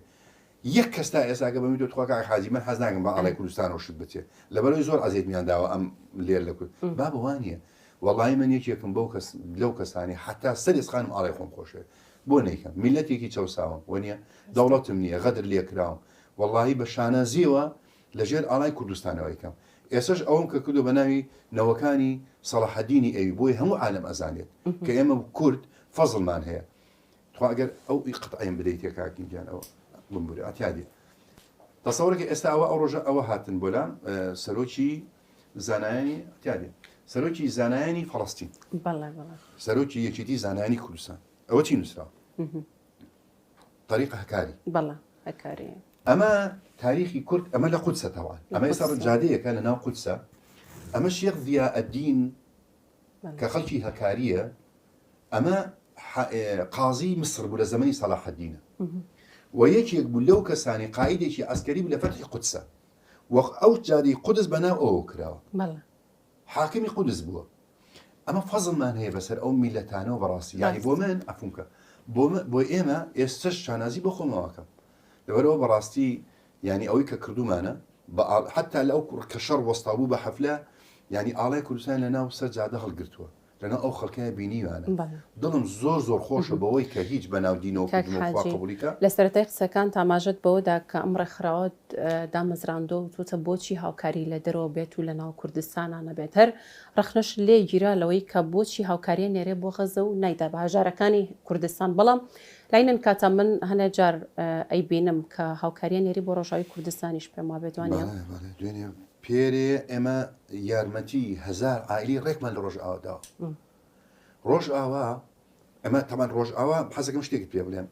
یەک کەستا ئێساگە بە میدۆ خۆکە حاجی من حەز ناکەم بە ئاڵای کوردستانەوە شت بچێ لەبەرەوەی زۆر ئەزیێتمیان داوە ئەم لێر لە کورد با بەوانە وەڵی من یەکێکم بەو کەس لەو کەسانی حتا سەرێز خانم ئاڵای خۆم خۆشێ بۆ نەیکەم میلەتێکی چەساوم وەنیە دەوڵەتم نییە غەدر لێکراوم وەڵی بە شانەزیەوە لەژێر ئاڵای کوردستانەوە یکەم ئێسش ئەوم کە کردو بە ناوی نەوەکانی سەڵاحەدینی ئەوی بۆی هەموو عالم ئەزانێت کە ئێمە کورد فەزڵمان هەیە تو ئەگەر ئەو قەتعیم بدەیت کاکیگیان ئەوە بمبوری ئاتیادی تەسەوەرێکی ئێستا ئەو ڕۆژە ئەوە هاتن بۆلام سەرۆکی زانایانی ئاتیادی سەرۆکی زانایانی فەڵەستین سەرۆکی یەکێتی زانایانی کوردستان ئەوە چی نووسراوە طریقە هەکاری هەکاری ئەمە تاریخی کورد ئەمە لە قودسە تەوان ئەمە ئێستا جادەیەکە لە ناو قودسە ئەمە شێخ ضیاءالدین کە خەڵکی هەکاریە ئەمە قازی مصر بوو لە زەمەنی سەلاحەدینە و یەکێک بوو لەو کەسانی قائیدێکی ئەسکەری بوو لە فەتحی قودسە وەخ ئەو جادەی قودس بەناو ئەوە کراوە حاکمی قودس بووە ئەمە فەزڵمان هەیە بەسەر ئەو میلەتانەوە بەڕاستی یعنی بۆ من ئەفونکە بۆ ئێمە ئێستش شانازی بۆ خۆمەوەکەم لەبەرەوە بەڕاستی ینی ئەوەی کە کردومانە حتا لەو کە شەڕ وەستا بوو بە حەفلە ینی ئاڵای کوردستان لە ناو سەر جادە هەڵگرتووە لەناو ئەو خەڵکای بینیوانە دڵم زۆر خۆشە بەوەی کە هیچ بەناو دینەوە قبولیکە لە سەرەتای قسەکان تاماژەت بەوەدا کە ئەم ڕێکخراوەت دامەزراندۆ و توتە بۆچی هاوکاری لە دەرەوە بێت و لە ناو کوردستانانە بێت هەر ڕەخنەش لێ گیرا لەوەی کە بۆچی هاوکاریە نێرێ بۆ غەزە و نایدا بە هەژارەکانی کوردستان بەڵام لاینن کاتە من هەنێ جار ئەی بینم کە هاوکاریە نێری بۆ ڕۆژاوی کوردستانیش پێما بێتوانە دوێنێ پێرێ ئێمە یارمەتی هزار ئایلی ڕێکمان لە ڕۆژ ئاواداوە ڕۆژ ئاوا ئەمە تەمان ڕۆژ ئاوا حەزەکەم شتێکی پێ بڵێم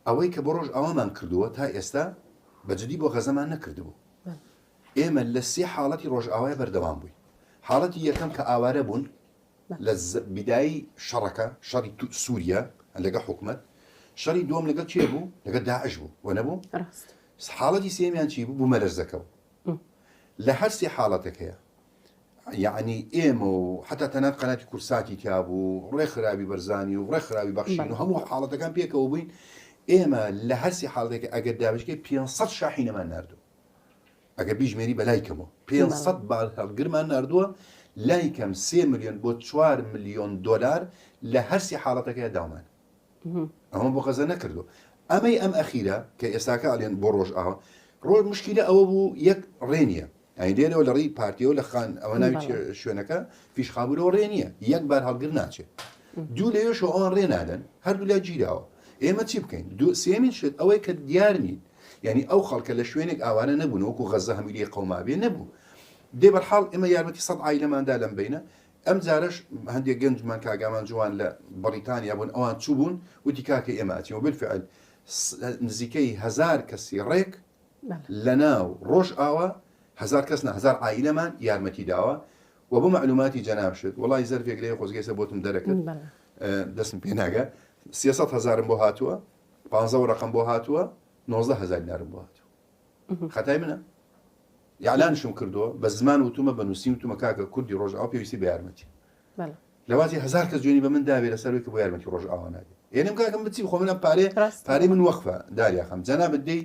ئەوەی کە بۆ ڕۆژ ئاوامان کردووە تا ئێستا بەجددی بۆ غەزەمان نەکردبوو ئێمە لە سێ حاڵەتی ڕۆژ ئاوای بەردەوام بووین حاڵەتی یەکەم کە ئاوارە بوون لە بیدایی شەڕەکە شەڕی سووریا لەگە حکومەت شەڕی دووەم لەگەڵ چێ بوو لەگە داعش بوو وە نەبوو حاڵەتی سێمیان چی بوو مەلەرزەکەەوە لە هەر سێ حاڵەتێک هەیە یعنی ئێمە و حتا تەنات قەناتی کورساتی تیابوو ڕێکخراوی بەرزانی و ڕێکخراوی بەخشین و هەموو حاڵەتەکان پێکەوە بووین ئێمە لە هەرسی حاڵەتێک ئەگەر دابشکە 500 شاحینەمان نردووە ئەگەر بیژمێری بەلایکەمەوە 500 بار هەڵگرمان نردووە لایکەم 3 ملیۆن بۆ 4 ملیۆن دۆلار لە هەرسی حاڵەتەکەی داومان ئەمە بۆ غەزە نەکردو ئەمەی ئەم ئەخیرە کە ئێستاکە ئەڵێن بۆ ڕۆژ ئاوە ڕۆژ مشکلە ئەوە بوو یەک ڕێنیە ئەی دێرەوە لە ڕێی پارتیەوە لە خان ئەوە ناوی شوێنەکە فیشخابورەوە ڕێنیە یەک بار هەڵگر ناچێت دوو لەوێشەوە ئەوان ڕێنادەن هەردوو لا گیراوە ئێمە چی بکەین سێمین شت ئەوەی کە دیار نین یعنی ئەو خەڵکە لە شوێنێک ئاوانە نەبوون وەکو غەزە هەمیلی قەومابێ نەبوو دێ بەرحاڵ ئێمە یارمەتی 100 عایلەماندا لەم بینە ئەم جارش هەندێک گەنجمان کاگامان جوان لە بەریتانیا بوون ئەوان چوو بوون وتی کاکە ئێمە ئەچین و بالفعل نزیکەی 1000 کەسی ڕێک لە ناو ڕۆژ ئاوە 1000 کەس 1000 عائلەمان یارمەتی داوە و بۆ معلوماتی جەنابشت وڵی زەرفێک لێ خۆزگەیسە بۆتم دەرەکرد دەستم پێ ناگە 300,000 بۆ هاتووە 15 ڕقم بۆ هاتووە 19,000 دینارم بۆ هاتووە خەتای منە یاعلانشم کردووە بە زمان وتومە بە نووسی وتومە کاکە کوردی ڕۆژ ئاو پێویستی بە یارمەتی لەواتی 1000 کەس جوێنی بە من داوێ لەسەرەوەی کە بۆ یارمەتی ڕۆژ ئاوا ناگێت ئێنم کاکەم بچی خۆ منم پارەی من وەخفە داریاخەم جەنابەت دەی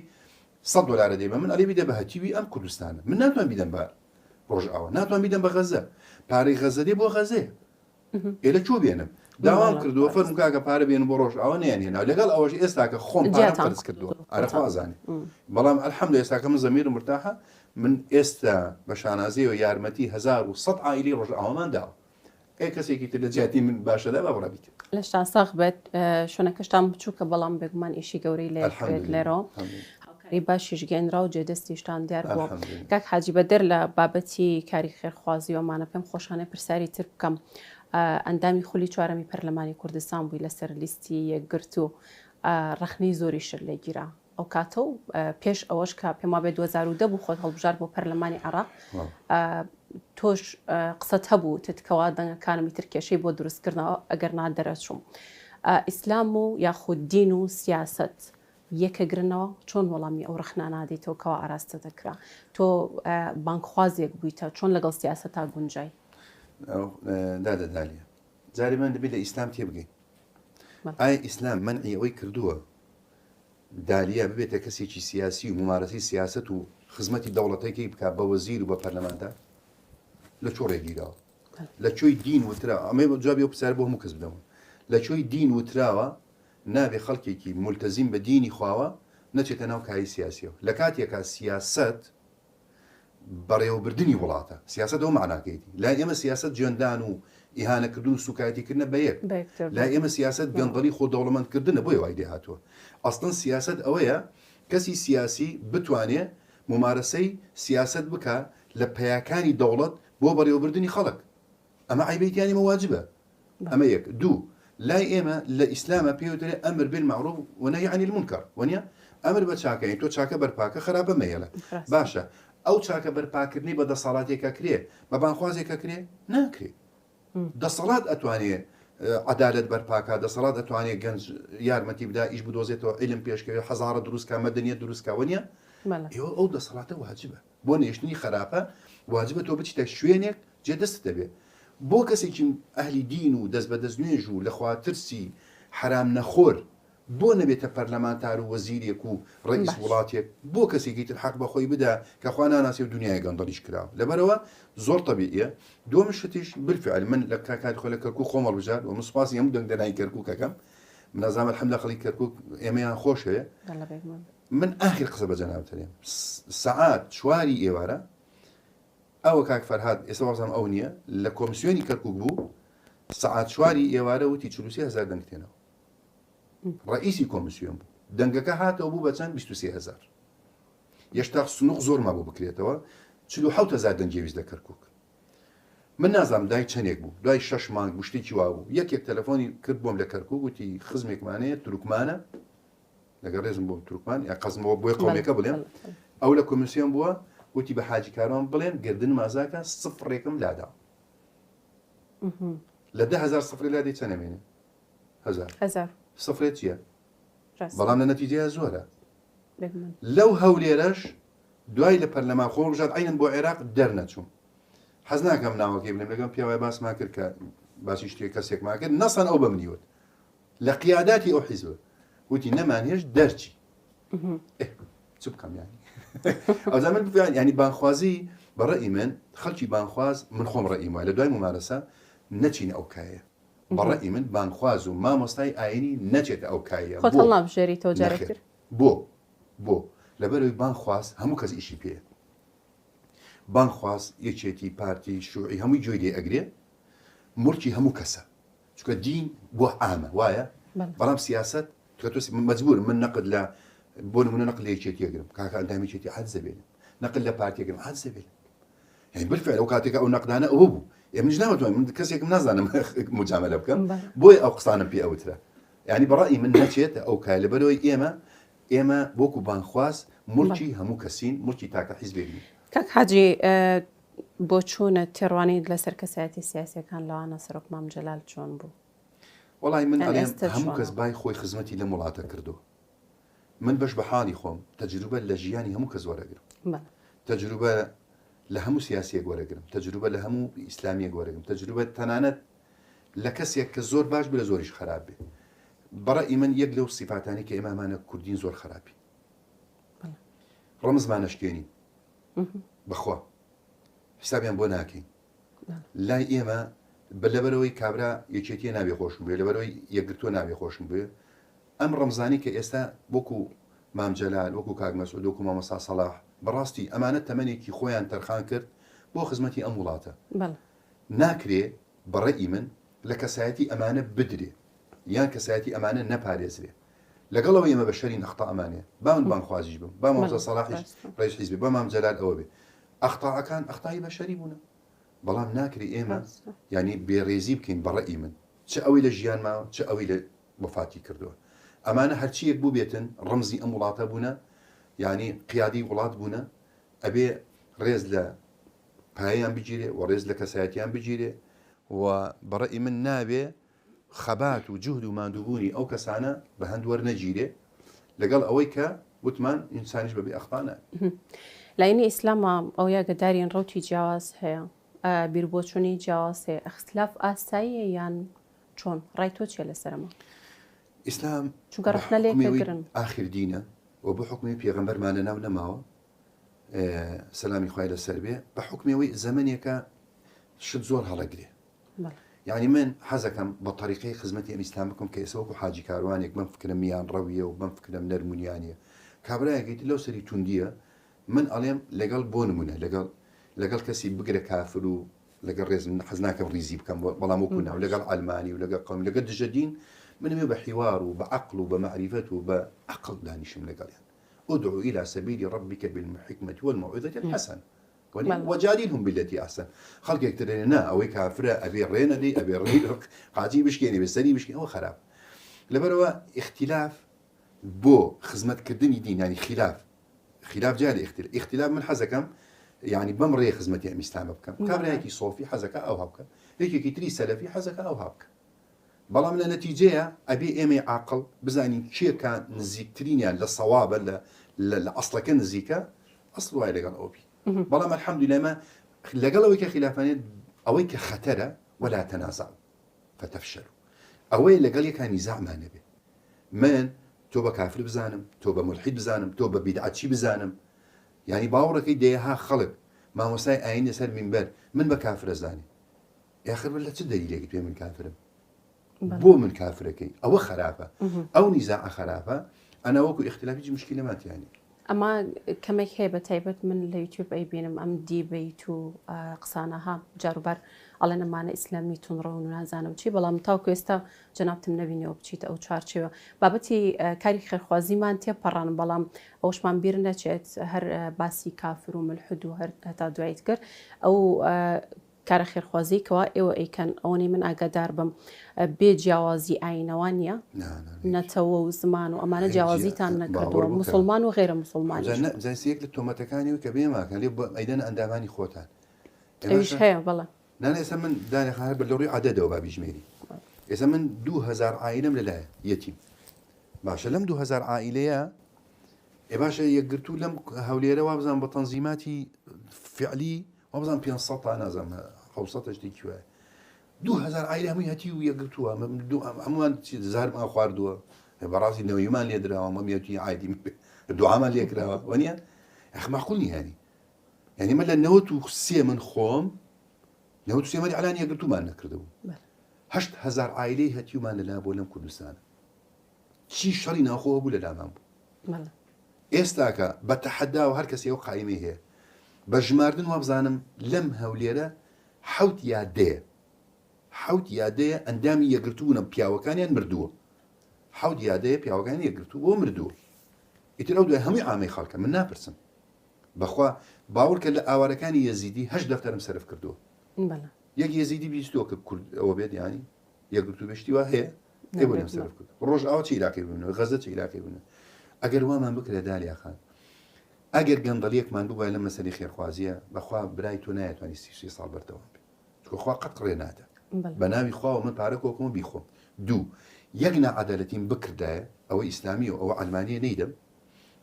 100 دلار دەی بە من ئەڵێ بیدە بە هەتیوی ئەم کوردستانە من ناتوان بیدەم بە ڕۆژ ئاوا ناتوان بیدەم بە غەزە پارەی غەزە دێ بۆ غەزێ ئێ لە چۆ بێنم داوام کردووە فەرم کاکە پارە بێن بۆ ڕۆژ ئاوا نێنێنا لەگەڵ ئەوەش ئێستا کە خۆم پارەم قەرز کردووە ئارەخوازانێ بەڵام ئەلحەمدولە ئێستا کە من زەمیرم مرتاحە من ئێستا بە شانازیەوە یارمەتی 1100 عائیلی ڕۆژ ئاوامان داوە ئەی کەسێکی تر لە جیاتی من باشەدا بە بڕابیت لەشتان ساغ بێت شوێنەکەشتان بچووکە بەڵام بێگومان ئیشی گەورەی لێ لێرەوە باشیش گەێنرا و جێدەستیشتان دیار بووە. کاک حاجی بەدەر لە بابەتی کاری خێرخوازیەوەمانە پێم خۆشانە پرسیاری تر بکەم. ئەندامی خولی چوارەمی پەرلەمانی کوردستان بووی لەسەر لیستی یەکگرت و ڕەخنەی زۆری شر لێگیرا. ئەو کاتە و پێش ئەوەش کە پێم وابێت 2010 بوو خۆت هەڵبژار بۆ پەرلەمانی عێراق تۆش قسەت هەبوو تتکەوا دەنگەکانمی تر کێشەی بۆ دروستکردنەوە ئەگەر نادەرەچوم. ئیسلام و یاخود دین و سیاست یەکەگرنەوە چۆن وەڵامی ئەو ڕخنانادیتەوە کەوا ئاراستە دەکرا تۆ بانکخوازێک بوویتە چۆن لەگەڵ سیاسەتا گونجای دادەدالیە جاری من دەبێت لە ئیسلام تێبگەین ئایا ئیسلام منعی ئەوەی کردووە دالیا ببێتە کەسێکی سیاسی و ممارەسی سیاست و خزمەتی دەوڵەتێکی بکە بە وەزیر و بە پەرلەماندا لە چۆ ڕێگیراوە لە چۆی دین وترا ئەمە جوابی و پرسیار بۆ هەموو کەس بدەمە لە چۆی دین وتراوە نابێ خەڵکێکی مولتەزیم بە دینی خواوە نەچێتە ناو کاری سیاسیەوە لە کاتێکە سیاست بەڕێوەبردننی وڵاتە سیاست ئەو معناکەیتی لا ئێمە سیاست جێندان و ئیهانەکردن و سوکایەتیکردنە بە یەک لا ئێمە سیاست گەندەڵی خۆ دەوڵەمەندکردنە بۆی وای دێهاتوە ئەسڵەن سیاست ئەوەیە کەسی سیاسی بتوانێت ممارەسەی سیاست بکە لە پەیاکانی دەوڵەت بۆ بەڕێوەبردننی خەڵک ئەمە عیبەتیانی مەواجبە ئەمە یەک دوو لای ئێمە لە ئیسلامە پێوترێ ئەمر بالمعروف ونهی عن المنکر وانە ئەمر بە چاکەین تۆ چاکە بەرپاکە خراپە مەیەڵە باشە ئەو چاکە بەرپاکردنی بە دەسەڵاتێکە کرێ بە بانخوازێکە کرێ ناکرێ دەسەڵات ئەتوانێت عدالت بەرپاکە دەسەڵات ئەتوانێت گەنج یارمەتی بدا ئیش بدۆزێتەوە علم پێشکەوێت هەزارە دروستکە مەدەنیەت دروستکەوە نیە ئێوە ئەو دەسەڵاتە واجبە بۆ نێشتنی خراپە واجبە تۆ بچیتە شوێنێک جێدەست دەبێت بۆ کەسێکی ئەهلی دین و دەست بە دەستنوێژ و لەخواترسی حرام نەخۆر بۆ نەبێتە پەرلەمانتار و وەزیرێک و ڕئیس وڵاتێک بۆ کەسێکی تر حەق بەخۆی بدا کە خوا ناناسی و دنیای گەندەڵیش کراوە لەبەرەوە زۆر تەبیعیە دووەم شتیش بالفعل من لە کاکات خۆ لە کەرکووک خۆم هەڵبژار و مسپاسی هەموو دەنگدەنای کەرکووکەکەم من نازانم الحەمدلله خەڵکی کەرکووک ئێمەیان خۆش هەیە من ئاخر قسە بە جەنابتەرێم سەعات چواری ئێوارە ئەوە کاک فەرهاد ئێستا وەڵسام ئەو نییە لە کۆمسیۆنی کەرکووک بوو سەعات چواری ئێوارە وتی 43,000 دەنگتێنەوە ڕئیسی کۆمسیۆن بوو دەنگەکە هاتەوە بوو بە چەند 23,000 یەشتا سنوق زۆر مابوو بکرێتەوە 47,000 دەنگێویست لە کەرکووک من نازانم دای چەندێک بوو دوای 6 مانگ بوو شتێکی وا بوو یەکێک تەلەفۆنی کرد بۆم لە کەرکووک وتی خزمێکمانەیە تورکمانە لەگەڵ ڕێزم بۆ تورکمان یا قەزمەوە بۆی قەومێکە بڵێم ئەو لە کۆمسیۆن بووە وتی بە حاجی کاروان بڵێن گردن مازاکە سفرێکم لادا لە 10,000 سفرێ لادەی چەند ئەمێنێ 1000 سفرێت چییە بەڵام لە نەتیجەیە زۆرە لەو هەولێرەش دوای لە پەرلەمان خۆ ڕژات عینەن بۆ عێراق دەرنەچووم حەز ناکەم ناوەکەی بڵێم لەگەڵ پیاوای باسمان کرد کە باسی شتێک کەسێکمان کرد نەسەن ئەو بەمنیوت لە قیاداتی ئەو حیزبە وتی نەمانهێش دەرچی چ بکەم یانی ئەو زەمن بفیان ینی بانخوازی بەڕێی من خەڵکی بانخواز من خۆم ڕێیم وایە لە دوای ممارەسە نەچینە ئەو کایە بەڕێی من بانخواز و مامۆستای ئاینی نەچێتە ئەو کایە بۆ لەبەرەوەی بانخواز هەموو کەس ئیشی پێ بانخواز یەکێتی پارتی شوعی هەمووی گوێی لێ ئەگرێ مڵکی هەموو کەسە چونکە دین بۆ عامە وایە بەڵام سیاست مەجبور من نەقد لە بۆ نمونە نەقل لە یەکێتی ئەگرم کاکە ئەندامی یەکێتی حەز دەبێنم نەقل لە پارتیەکەم حەز دەبێنم یعنی بالفعل ئەو کاتێکە ئەو نەقدانە ئەوە بوو ئێمەش نامەتوانین من کەسێکم نازانم مجاملە بکەم بۆی ئەو قسانم پێ ئەوترە یعنی بەڕای من نەچێتە ئەو کای لەبەرەوەی ئێمە بۆکو بانخواز مڵکی هەموو کەسین مڵکی تاکە حیزبێنی کاک حاجی بۆ چوونە تێڕوانیت لەسەر کەسایەتی سیاسیەکان لەوانە سەرۆک مام جەلال چۆن بوو وەڵای من ئەڵێم هەموو کەس بای خۆی خزمەتی لە وڵاتە کردو من بەش بە حاڵی خۆم تەجروبە لە ژیانی هەموو کەس وەرەگرم تەجروبە لە هەموو سیاسیەک وەرەگرم تەجروبە لە هەموو ئیسلامیەک وەرەگرم تەجروبە تەنانەت لە کەسێک کە زۆر باش بێ لە زۆریش خراپ بێ بەڕای من یەک لەو سیفاتانی کە ئێمەمانە کوردین زۆر خراپی ڕەمزمانەشکێنی بەخوا حسابیان بۆ ناکەین لای ئێمە لەبەرەوەی کابرا یەکێتیە نابێ خۆشم بێ لەبەرەوەی یەکگرتووە نابێ خۆشم بێ ئەم ڕەمزانی کە ئێستا وەکو مام جەلال وەکو کاک مەسعود وەکو مامۆستا سەلاح بەڕاستی ئەمانە تەمەنێکی خۆیان تەرخان کرد بۆ خزمەتی ئەم وڵاتە ناکرێ بەڕێی من لە کەسایەتی ئەمانە بدرێ یان کەسایەتی ئەمانە نەپارێزرێ لەگەڵەوە ئێمە بەشەرین ئەخطائمانێ بام بانخوازیش بم با مامۆستا سەلاحیش ڕئیس حیزبی با مام جەلال ئەوە بێ ئەخطائەکان ئەخطای بەشەری بوونە بەڵام ناکری ئێمە ینی بێڕێزی بکەین بەڕەئی من چ ئەوەی لە ژیان ماوە چ ئەوەی لە وەفاتی کردووە ئەمانە هەرچیەک بوو بێتن ڕەمزی ئەم وڵاتە بوونە ینی قیادی وڵات بوونە ئەبێ ڕێز لە پایان بگیرێ و ڕێز لە کەسایەتیان بگیرێ و بەڕەئی من نابێ خەبات و جوهد و ماندووبوونی ئەو کەسانە بە هەند وەرنەگیرێ لەگەڵ ئەوەی کە وتمان ئینسانیش بەبێ ئەخطانە لایەنی ئیسلامە ئەو یاگەدارین ڕەوتی جیاواز هەیە بیربۆچوونی جیاواز هەیە اختلاف ئاساییە یان چۆن ڕای تۆ چیە لەسەرمە ئیسلام چونکە ڕەخنە لێکەگرن ئاخر دینە و بە حکمی پێغەمبەرمانە ناو نەماوە سەلامی خوای لەسەر بێ بە حکمەوەی زەمنێکە شت زۆر هەڵەگرێ یعنی من حەزەکەم بە طریقەی خزمەتی ئەم ئیسلام بکەم کە ئێستا وەکو حاجی کاروانێک بەم فکرم میان ڕەویە و بەم فکرم نەرمونیانیە کابرایەکەیت لەو سەری توندیە من ئەڵێم لەگەڵ بۆ نمونە لەگەڵ کەسی بگرە کافر و لەگەڵ ڕێز من حەز ناکەم ڕیزی بکەم بەڵام وەکو ناو لەگەڵ ئەلمانی و لەگەڵ قەوم لەگەڵ دژە دین منمێ بە حیوار و بە عەقڵ و بە معریفەت و بە عەقڵ دانیشم لەگەڵیان ادعو إلى سبيل ربك بالحكمة والموعظة الحسنة وجادلهم بالتي أحسن خلقك ترينا أو كافرة أبي رينا دي أبي رينا قاعدين بشكيني بالسري بشكيني هو خراب لبروا اختلاف بو خدمة كردني دين يعني خلاف جاري اختلاف من حزكم يعني بمري خدمتي أم إسلام بكم كابرا هيك صوفي حزكة أو هبك هيك كتري سلفي حزكة أو هبك بەڵام لە نەتیجەیە ئەبێ ئێمە عاقڵ بزانین چیە کە نزیکترینیان لە سەوابە لە ئەسڵەکە نزیکە ئەسڵ وای لەگەڵ ئەوبی بەڵام الحەمدولillah ئێمە لەگەڵ ئەوەی کە خلافانێت ئەوەی کە خەتەرە ولا تەنازعوا فتفشلوا ئەوەی لەگەڵ یەکان نیزاعمان نەبێ من تۆ بە کافر بزانم تۆ بە ملحید بزانم تۆ بە بیدعەتی بزانم یعنی باوەڕەکەی دەیەها خەڵک مامۆستای ئاین لەسەر مینبەر من بە کافرە زانی ئاخر لە چ دەلیلێکی توێ من کافرم بۆ من کافرەکەی ئەوە خراپە ئەو نیزاع خراپە ئەنا وەکو اختلافی مشکلەماتیانی ئەمە کەمێک هەیە بە تایبەت من لە یوتیوب ئەیبینم ئەم دیبیت و قسانەها جاروبار ئەڵێ نەمانە ئیسلامی تونڕەون و نازانم چی بەڵام تاوکو ئێستا جەنابتم نەبینەوە بچیت ئەو چارچێوە بابەتی کاری خێرخوازیمان تێپەڕانم بەڵام ئەوشمان بیر نەچێت هەر باسی کافر و ملحود و هەر هەتا دوایت کرد ئەو کارە خێرخوازیکەوە ئێوە ئەیکەن ئەوەی من ئاگادار بم بێ جیاوازی ئاینەوە نییە نەتەوە و زمان و ئەمانە جیاوازیتان نەکردووە مسلمان و غێرە مسلمانی زانسیەک لە تۆمەتەکانی و کە بێماکە لێ ئەیدەن ئەندامانی خۆتان ئەویش هەیە بەڵێ نان ئێستا من دانێخانە بە لەڕووی عەدەدەوە بابیژمێری ئێستا من 2000 عائیلەم لەلایە یەتیم باشە لەم 2000 عائیلەیە باشە یەکگرتوو لەم هەولێرە وا بزانم بە تەنزیماتی فعلی وابزان 500 تا نازم 500 شتێکی وایە 2000 عائیلە هەمووی هەتی و یەکگرتووە هەمووان زارمان خواردووە بەڕاستی نەوەیمان لێ دراوە مەمیەتی عایدی دوعامان لێ کراوە وەنیە معقول نیە یعنی من لە 93 من خۆم 93 مەلی عەلان یەکگرتوومان نەکردەوە 8000 عائیلەی هەتیومان لەلا بۆ لەم کوردستانە چی شەڕی ناخۆوە بوو لەلامان بوو ئێستاکە بە تەحەدا و هەر کەسێ ئەو قایمەی هەیە بە ژماردن وابزانم لەم هەولێرە حەوت یادەیە ئەندامی یەکگرتوونە پیاوەکانیان مردووە حەوت یادەیە پیاوەکانی یەکگرتووە بۆ مردووە ئیتر ئەو دوای هەمووی عامەی خەڵکە من ناپرسم بەخوا باوەڕ کە لە ئاوارەکانی یەزیدی 8 دەفتەرم سەرف کردووە یەک یەزیدی بیستووە کە کورد ئەوە بێت ینی یەکگرتوو بەشتی وا هەیە ئێوە لەم سەرف کرد ڕۆژ ئاوا چی عیلاقی ببنەوە غەزە چی عیلاقی ببنە ئەگەر وامان بکرێ دالیا خان ئەگەر گەندەڵیەکمان بووە لە مەسەری خێرخوازیە بەخوا برای تۆ نایەتوانی 30 ساڵ بەردەوام بێت چونکە خوا قەت ڕێ نادە بە ناوی خواوە من پارە کۆکەمە بیخۆم دوو یەک نەعەدالەتیم بکردایە ئەوە ئیسلامی و ئەوە ئەلمانیە نەیدەم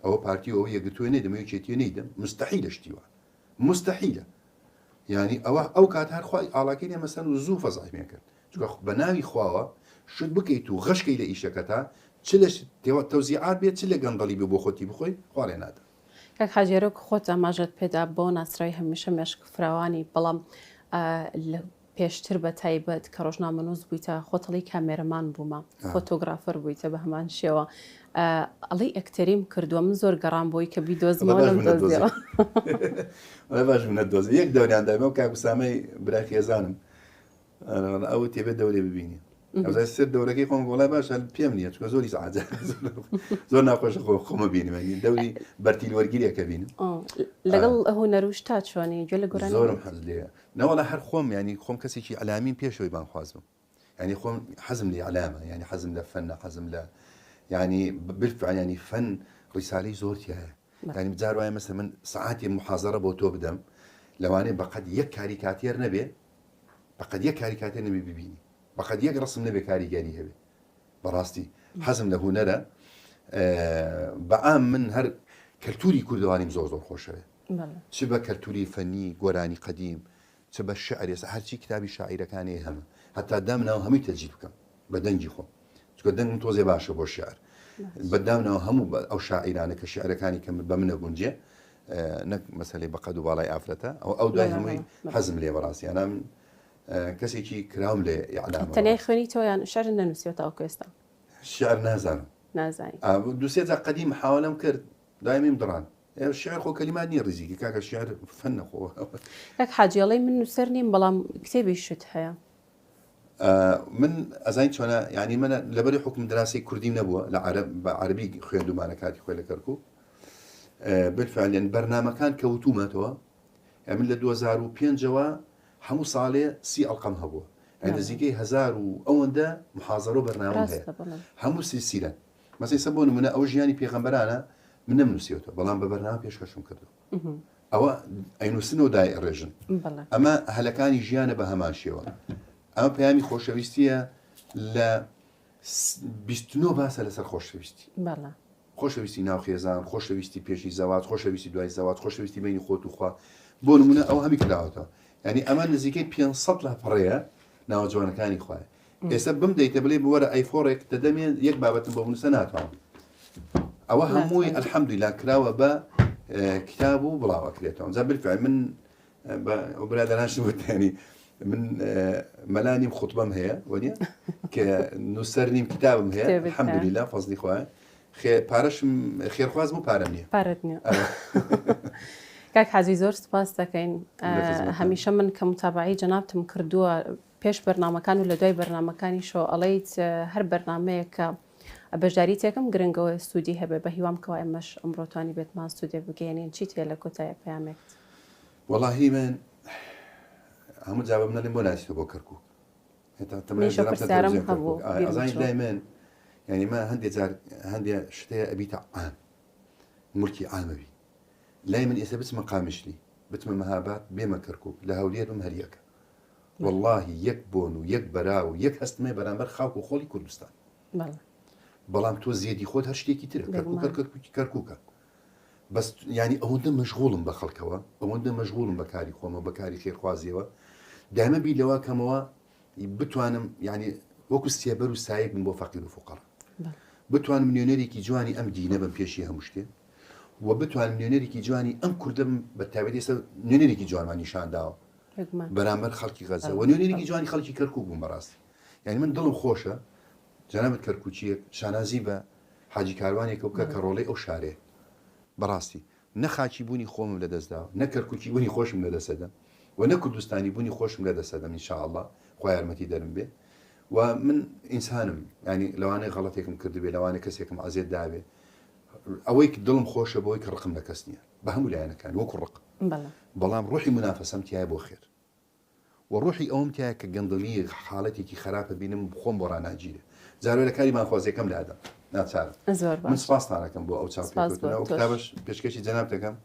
ئەوە پارتی ئەوە یەکگرتووە نەیدەم ئەوە چێتیە نەیدەم مستەحیلە شتیوە مستەحیلە یعنی ئەوە ئەو کات هەر خوای ئاڵاکەی مەسەن و زوو فەزایمێ کرد چونکە بە ناوی خواوە شت بکەیت و غەشکەی لە ئیشەکەتا چ لە تەوزیعات بێت چ لە گەندەڵی بێ بۆ خۆتی بخۆی خوا ڕێ نادە کاک حاجێرە خۆت ئاماژەت پێدا بۆ ناسرای هەمیشە مێشک فراوانی بەڵام پێشتر بە تایبەت کە ڕۆژنامەنووس بوویتە خۆتەڵی کامێرەمان بوومە فۆتۆگرافەر بوویتە بە هەمان شێوە ئەڵی ئەکتەریم کردووە من زۆر گەڕام بۆی کە بیدۆزمەوە دۆزیەوە باش نەدۆزی یەک دەوریان دایمە و کاک وسامەی برای خێزانم ئەو تێبێت دەورێ ببینی ئەوزای سێر دەورەکەی خۆم وڵای باشە پێم نییە چکە زۆری سعات زۆر ناخۆشە خۆمە بینیمە دەوری بەرتیل وەرگیریەکە بینم لەگەڵ هوەر و شتا چۆنی گوێ لە گۆرانی زۆرم حەز لێە نەوەڵە هەر خۆم ینی خۆم کەسێکی ئەلامین پێشەوەی بانخوازم ینی خۆم حەزم لێ علامە ینی حەزم لە فەنە حەزم لە ینی بالفعل ینی فەن ڕیسالەی زۆرتیایە ینی بجار وایە مەسەڵەن من سەعاتی محازەرە بۆ تۆ بدەم لەوانەیە بەقەد یەک کاریکاتێر نەبێ بەقەد یەک کاریکاتێر نەبێ ببینی بەقەد یەک ڕسم نەبێ کاریگەری هەبێ بەڕاستی حەزم لە هونەرە بەعام من هەر کەلتوری کوردەوانیم زۆر زۆر خۆشەوێ چ بە کەلتوری فەنی گۆرانی قەدیم چ بە شعر ێستا هەرچی کتابی شاعیرەکانی هەمە هەتا دامناوە هەمووی تەجید بکەم بە دەنگی خۆم چکە دەنگم تۆزێ باشە بۆ شعر بەدامنەوە هەموو ئەو شاعیرانە کە شعرەکانی کە بە منە گونجێ نەک مەسەلەی بەقەد و باڵای ئافرەتە ئەو دوای هەمووی حەزم لێ بەڕاستیانە من کەسێکی کراوم لێ یعلامە تەنیا خوێنی تۆ یان شعر نەنووسیەوە ئێستا شعر نازانم نازانی دووسێت قەدیم حاولم کرد دایمیم دڕان شعر خۆ کەلیمات نییە ڕزیکی کاکە شعر فەنە خۆ کاک حاجیڵەی من نووسەر نیم بەڵام کتێبی شت هەیە من ئەزای چۆنە ینی منە لەبەری حکم دراسی کوردیم نەبووە لە بە عەربی خوێندومانە کاتی خۆی لە کەرکوو بالفعل بەرنامەکان کەوتومەتەوە من لە 2005ەوە هەموو ساڵێ 30 ئەڵقەم هەبووە نزیکەی 1000 و ئەوەندە محازەرە و بەرنامە هەیە هەموو سیلسیلە مەسەی سە بۆ نمونە ئەو ژیانی پێغەمبەرانە من نەمنووسیەوە بەڵام بە بەرنامە پێشکەشم کردو ئەوە ئەینووسنەوە دای ڕێژن ئەمە هەلەکانی ژیانە بە هەمان شێوە ئەمە پەیامی خۆشەویستیە لە 29 باسە لەسەر خۆشەویستی خۆشەویستی ناوخێزان خۆشەویستی پێشی زەوات خۆشەویستی دوای زەوات خۆشەویستی بینی خۆت و خوا بۆ نمونە ئەو هەمی کراوەتەوە ینی ئەمە نزیکەی 500 لە پڕەیە ناوە جوانەکانی خوایە ئێستا بم دەیتە بڵێ بوەرە ئەیفۆڕێک دەدەمێن یەک بابەتم بۆ بنووسە ناتوانم ئەوە هەمووی ئەلحەمدولیلا کراوە بە کتاب و بڵاوەکرێتەوە جا بالفعل من برادرانش وتانی من مەلانیم خوتبەم هەیە وەنیە کە نووسەر نیم کتابم هەیە الحەمدولیلا فەزلی خوایە پارەشم خێرخوازم و پارەم نییە پارەت نییە کاک حاجی زۆر سپاس دەکەین هەمیشە من کە متابعی جەنابتم کردووە پێش بەرنامەکان و لە دوای بەرنامەکانی شۆ ئەڵەیت هەر بەرنامەیە کە بەشداری تێکم گرنگەوە سوودی هەبێ بە هیوام کەوا ئەمەش ئەمڕۆتوانی بێتمان سوودێ بگەێنین چیت هەیە لە کۆتایە پەیامێکت وەڵاهی من هەموو جا بە منەڵێم بۆ ناسیتەوە بۆ کەرکووک ئەزانی لای من یعنی ما هەندێک شتەیە ئەبیتە عام مولکی عامەبی لای من ئێستا بچمە قامشلی بچمە مەهاباد بێمە کەرکووک لە هەولێرم هەریەکە واللهی یەک بۆن و یەک بەرا و یەک هەستمێ بەرامبەر خاک و خۆڵی کوردستان بەڵام تۆ زیێدی خۆت هەر شتێکی ترە کەرکووکە بەس ینی ئەوەندە مەشغوڵم بە خەڵکەوە ئەوەندە مەشغوڵم بە کاری خۆمە بە کاری خێرخوازیەوە دامە بی لەوە کەمەوە بتوانم ینی وەکو سێبەر و سایەک بم بۆ فەقیر و فوقەڕا بتوانم میلیۆنەرێکی جوانی ئەم دینە بم پێشی هەموو شتێ و بتوانم میلیۆنەرێکی جوانی ئەم کوردەم بە تایبەتی ئێستا نوێنەرێکی جوانمان نیشانداوە بەرامبەر خەڵکی غەزە و نوێنەرێکی جوانی خەڵکی کەرکووک بووم بەڕاستی یعنی من دڵم خۆشە جەنابەت کەرکووچیەک شانازی بە حاجی کاروانێکە بکە کە ڕۆڵەی ئەو شارێ بەڕاستی نەخاچی بوونی خۆمم لە دەستداوە نە کەرکووکی بوونی خۆشم لە دەسەدەم و نە کوردستانی بوونی خۆشم لە دەسەدەم ئینشاءالله خوا یارمەتی دەرم بێ و من ئینسانم ینی لەوانەیە غەڵەتێکم کردبێ لەوانەیە کەسێکم ئازێت داوێ ئەوەی دڵم خۆشە بۆی کە ڕقم لە کەس نییە بە هەموو لایەنەکان وەکو ڕق بەڵام ڕوحی منافەسەم تایە بۆ خێر و ڕوحی ئەوم تایە کە گەندڵی حاڵەتێکی خراپە بینم خۆم بۆ ڕاناگیرێ جارێ لە کاری ماخوازیەکەم لادا ناچارم من سپاستانەکەم بۆ ئەو چاپێکەوە کتابش پێشکەشی جەناب دەکەم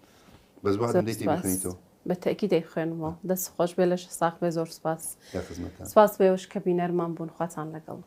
بەس بۆ دەیتی بخوێنیتەوە بەتەکی دەیخوێنمەوە دەست خۆش بێ لەش ساق بێ زۆر سپاس سپاس بێوش کە بینەرمان بوون خواتان لەگەڵ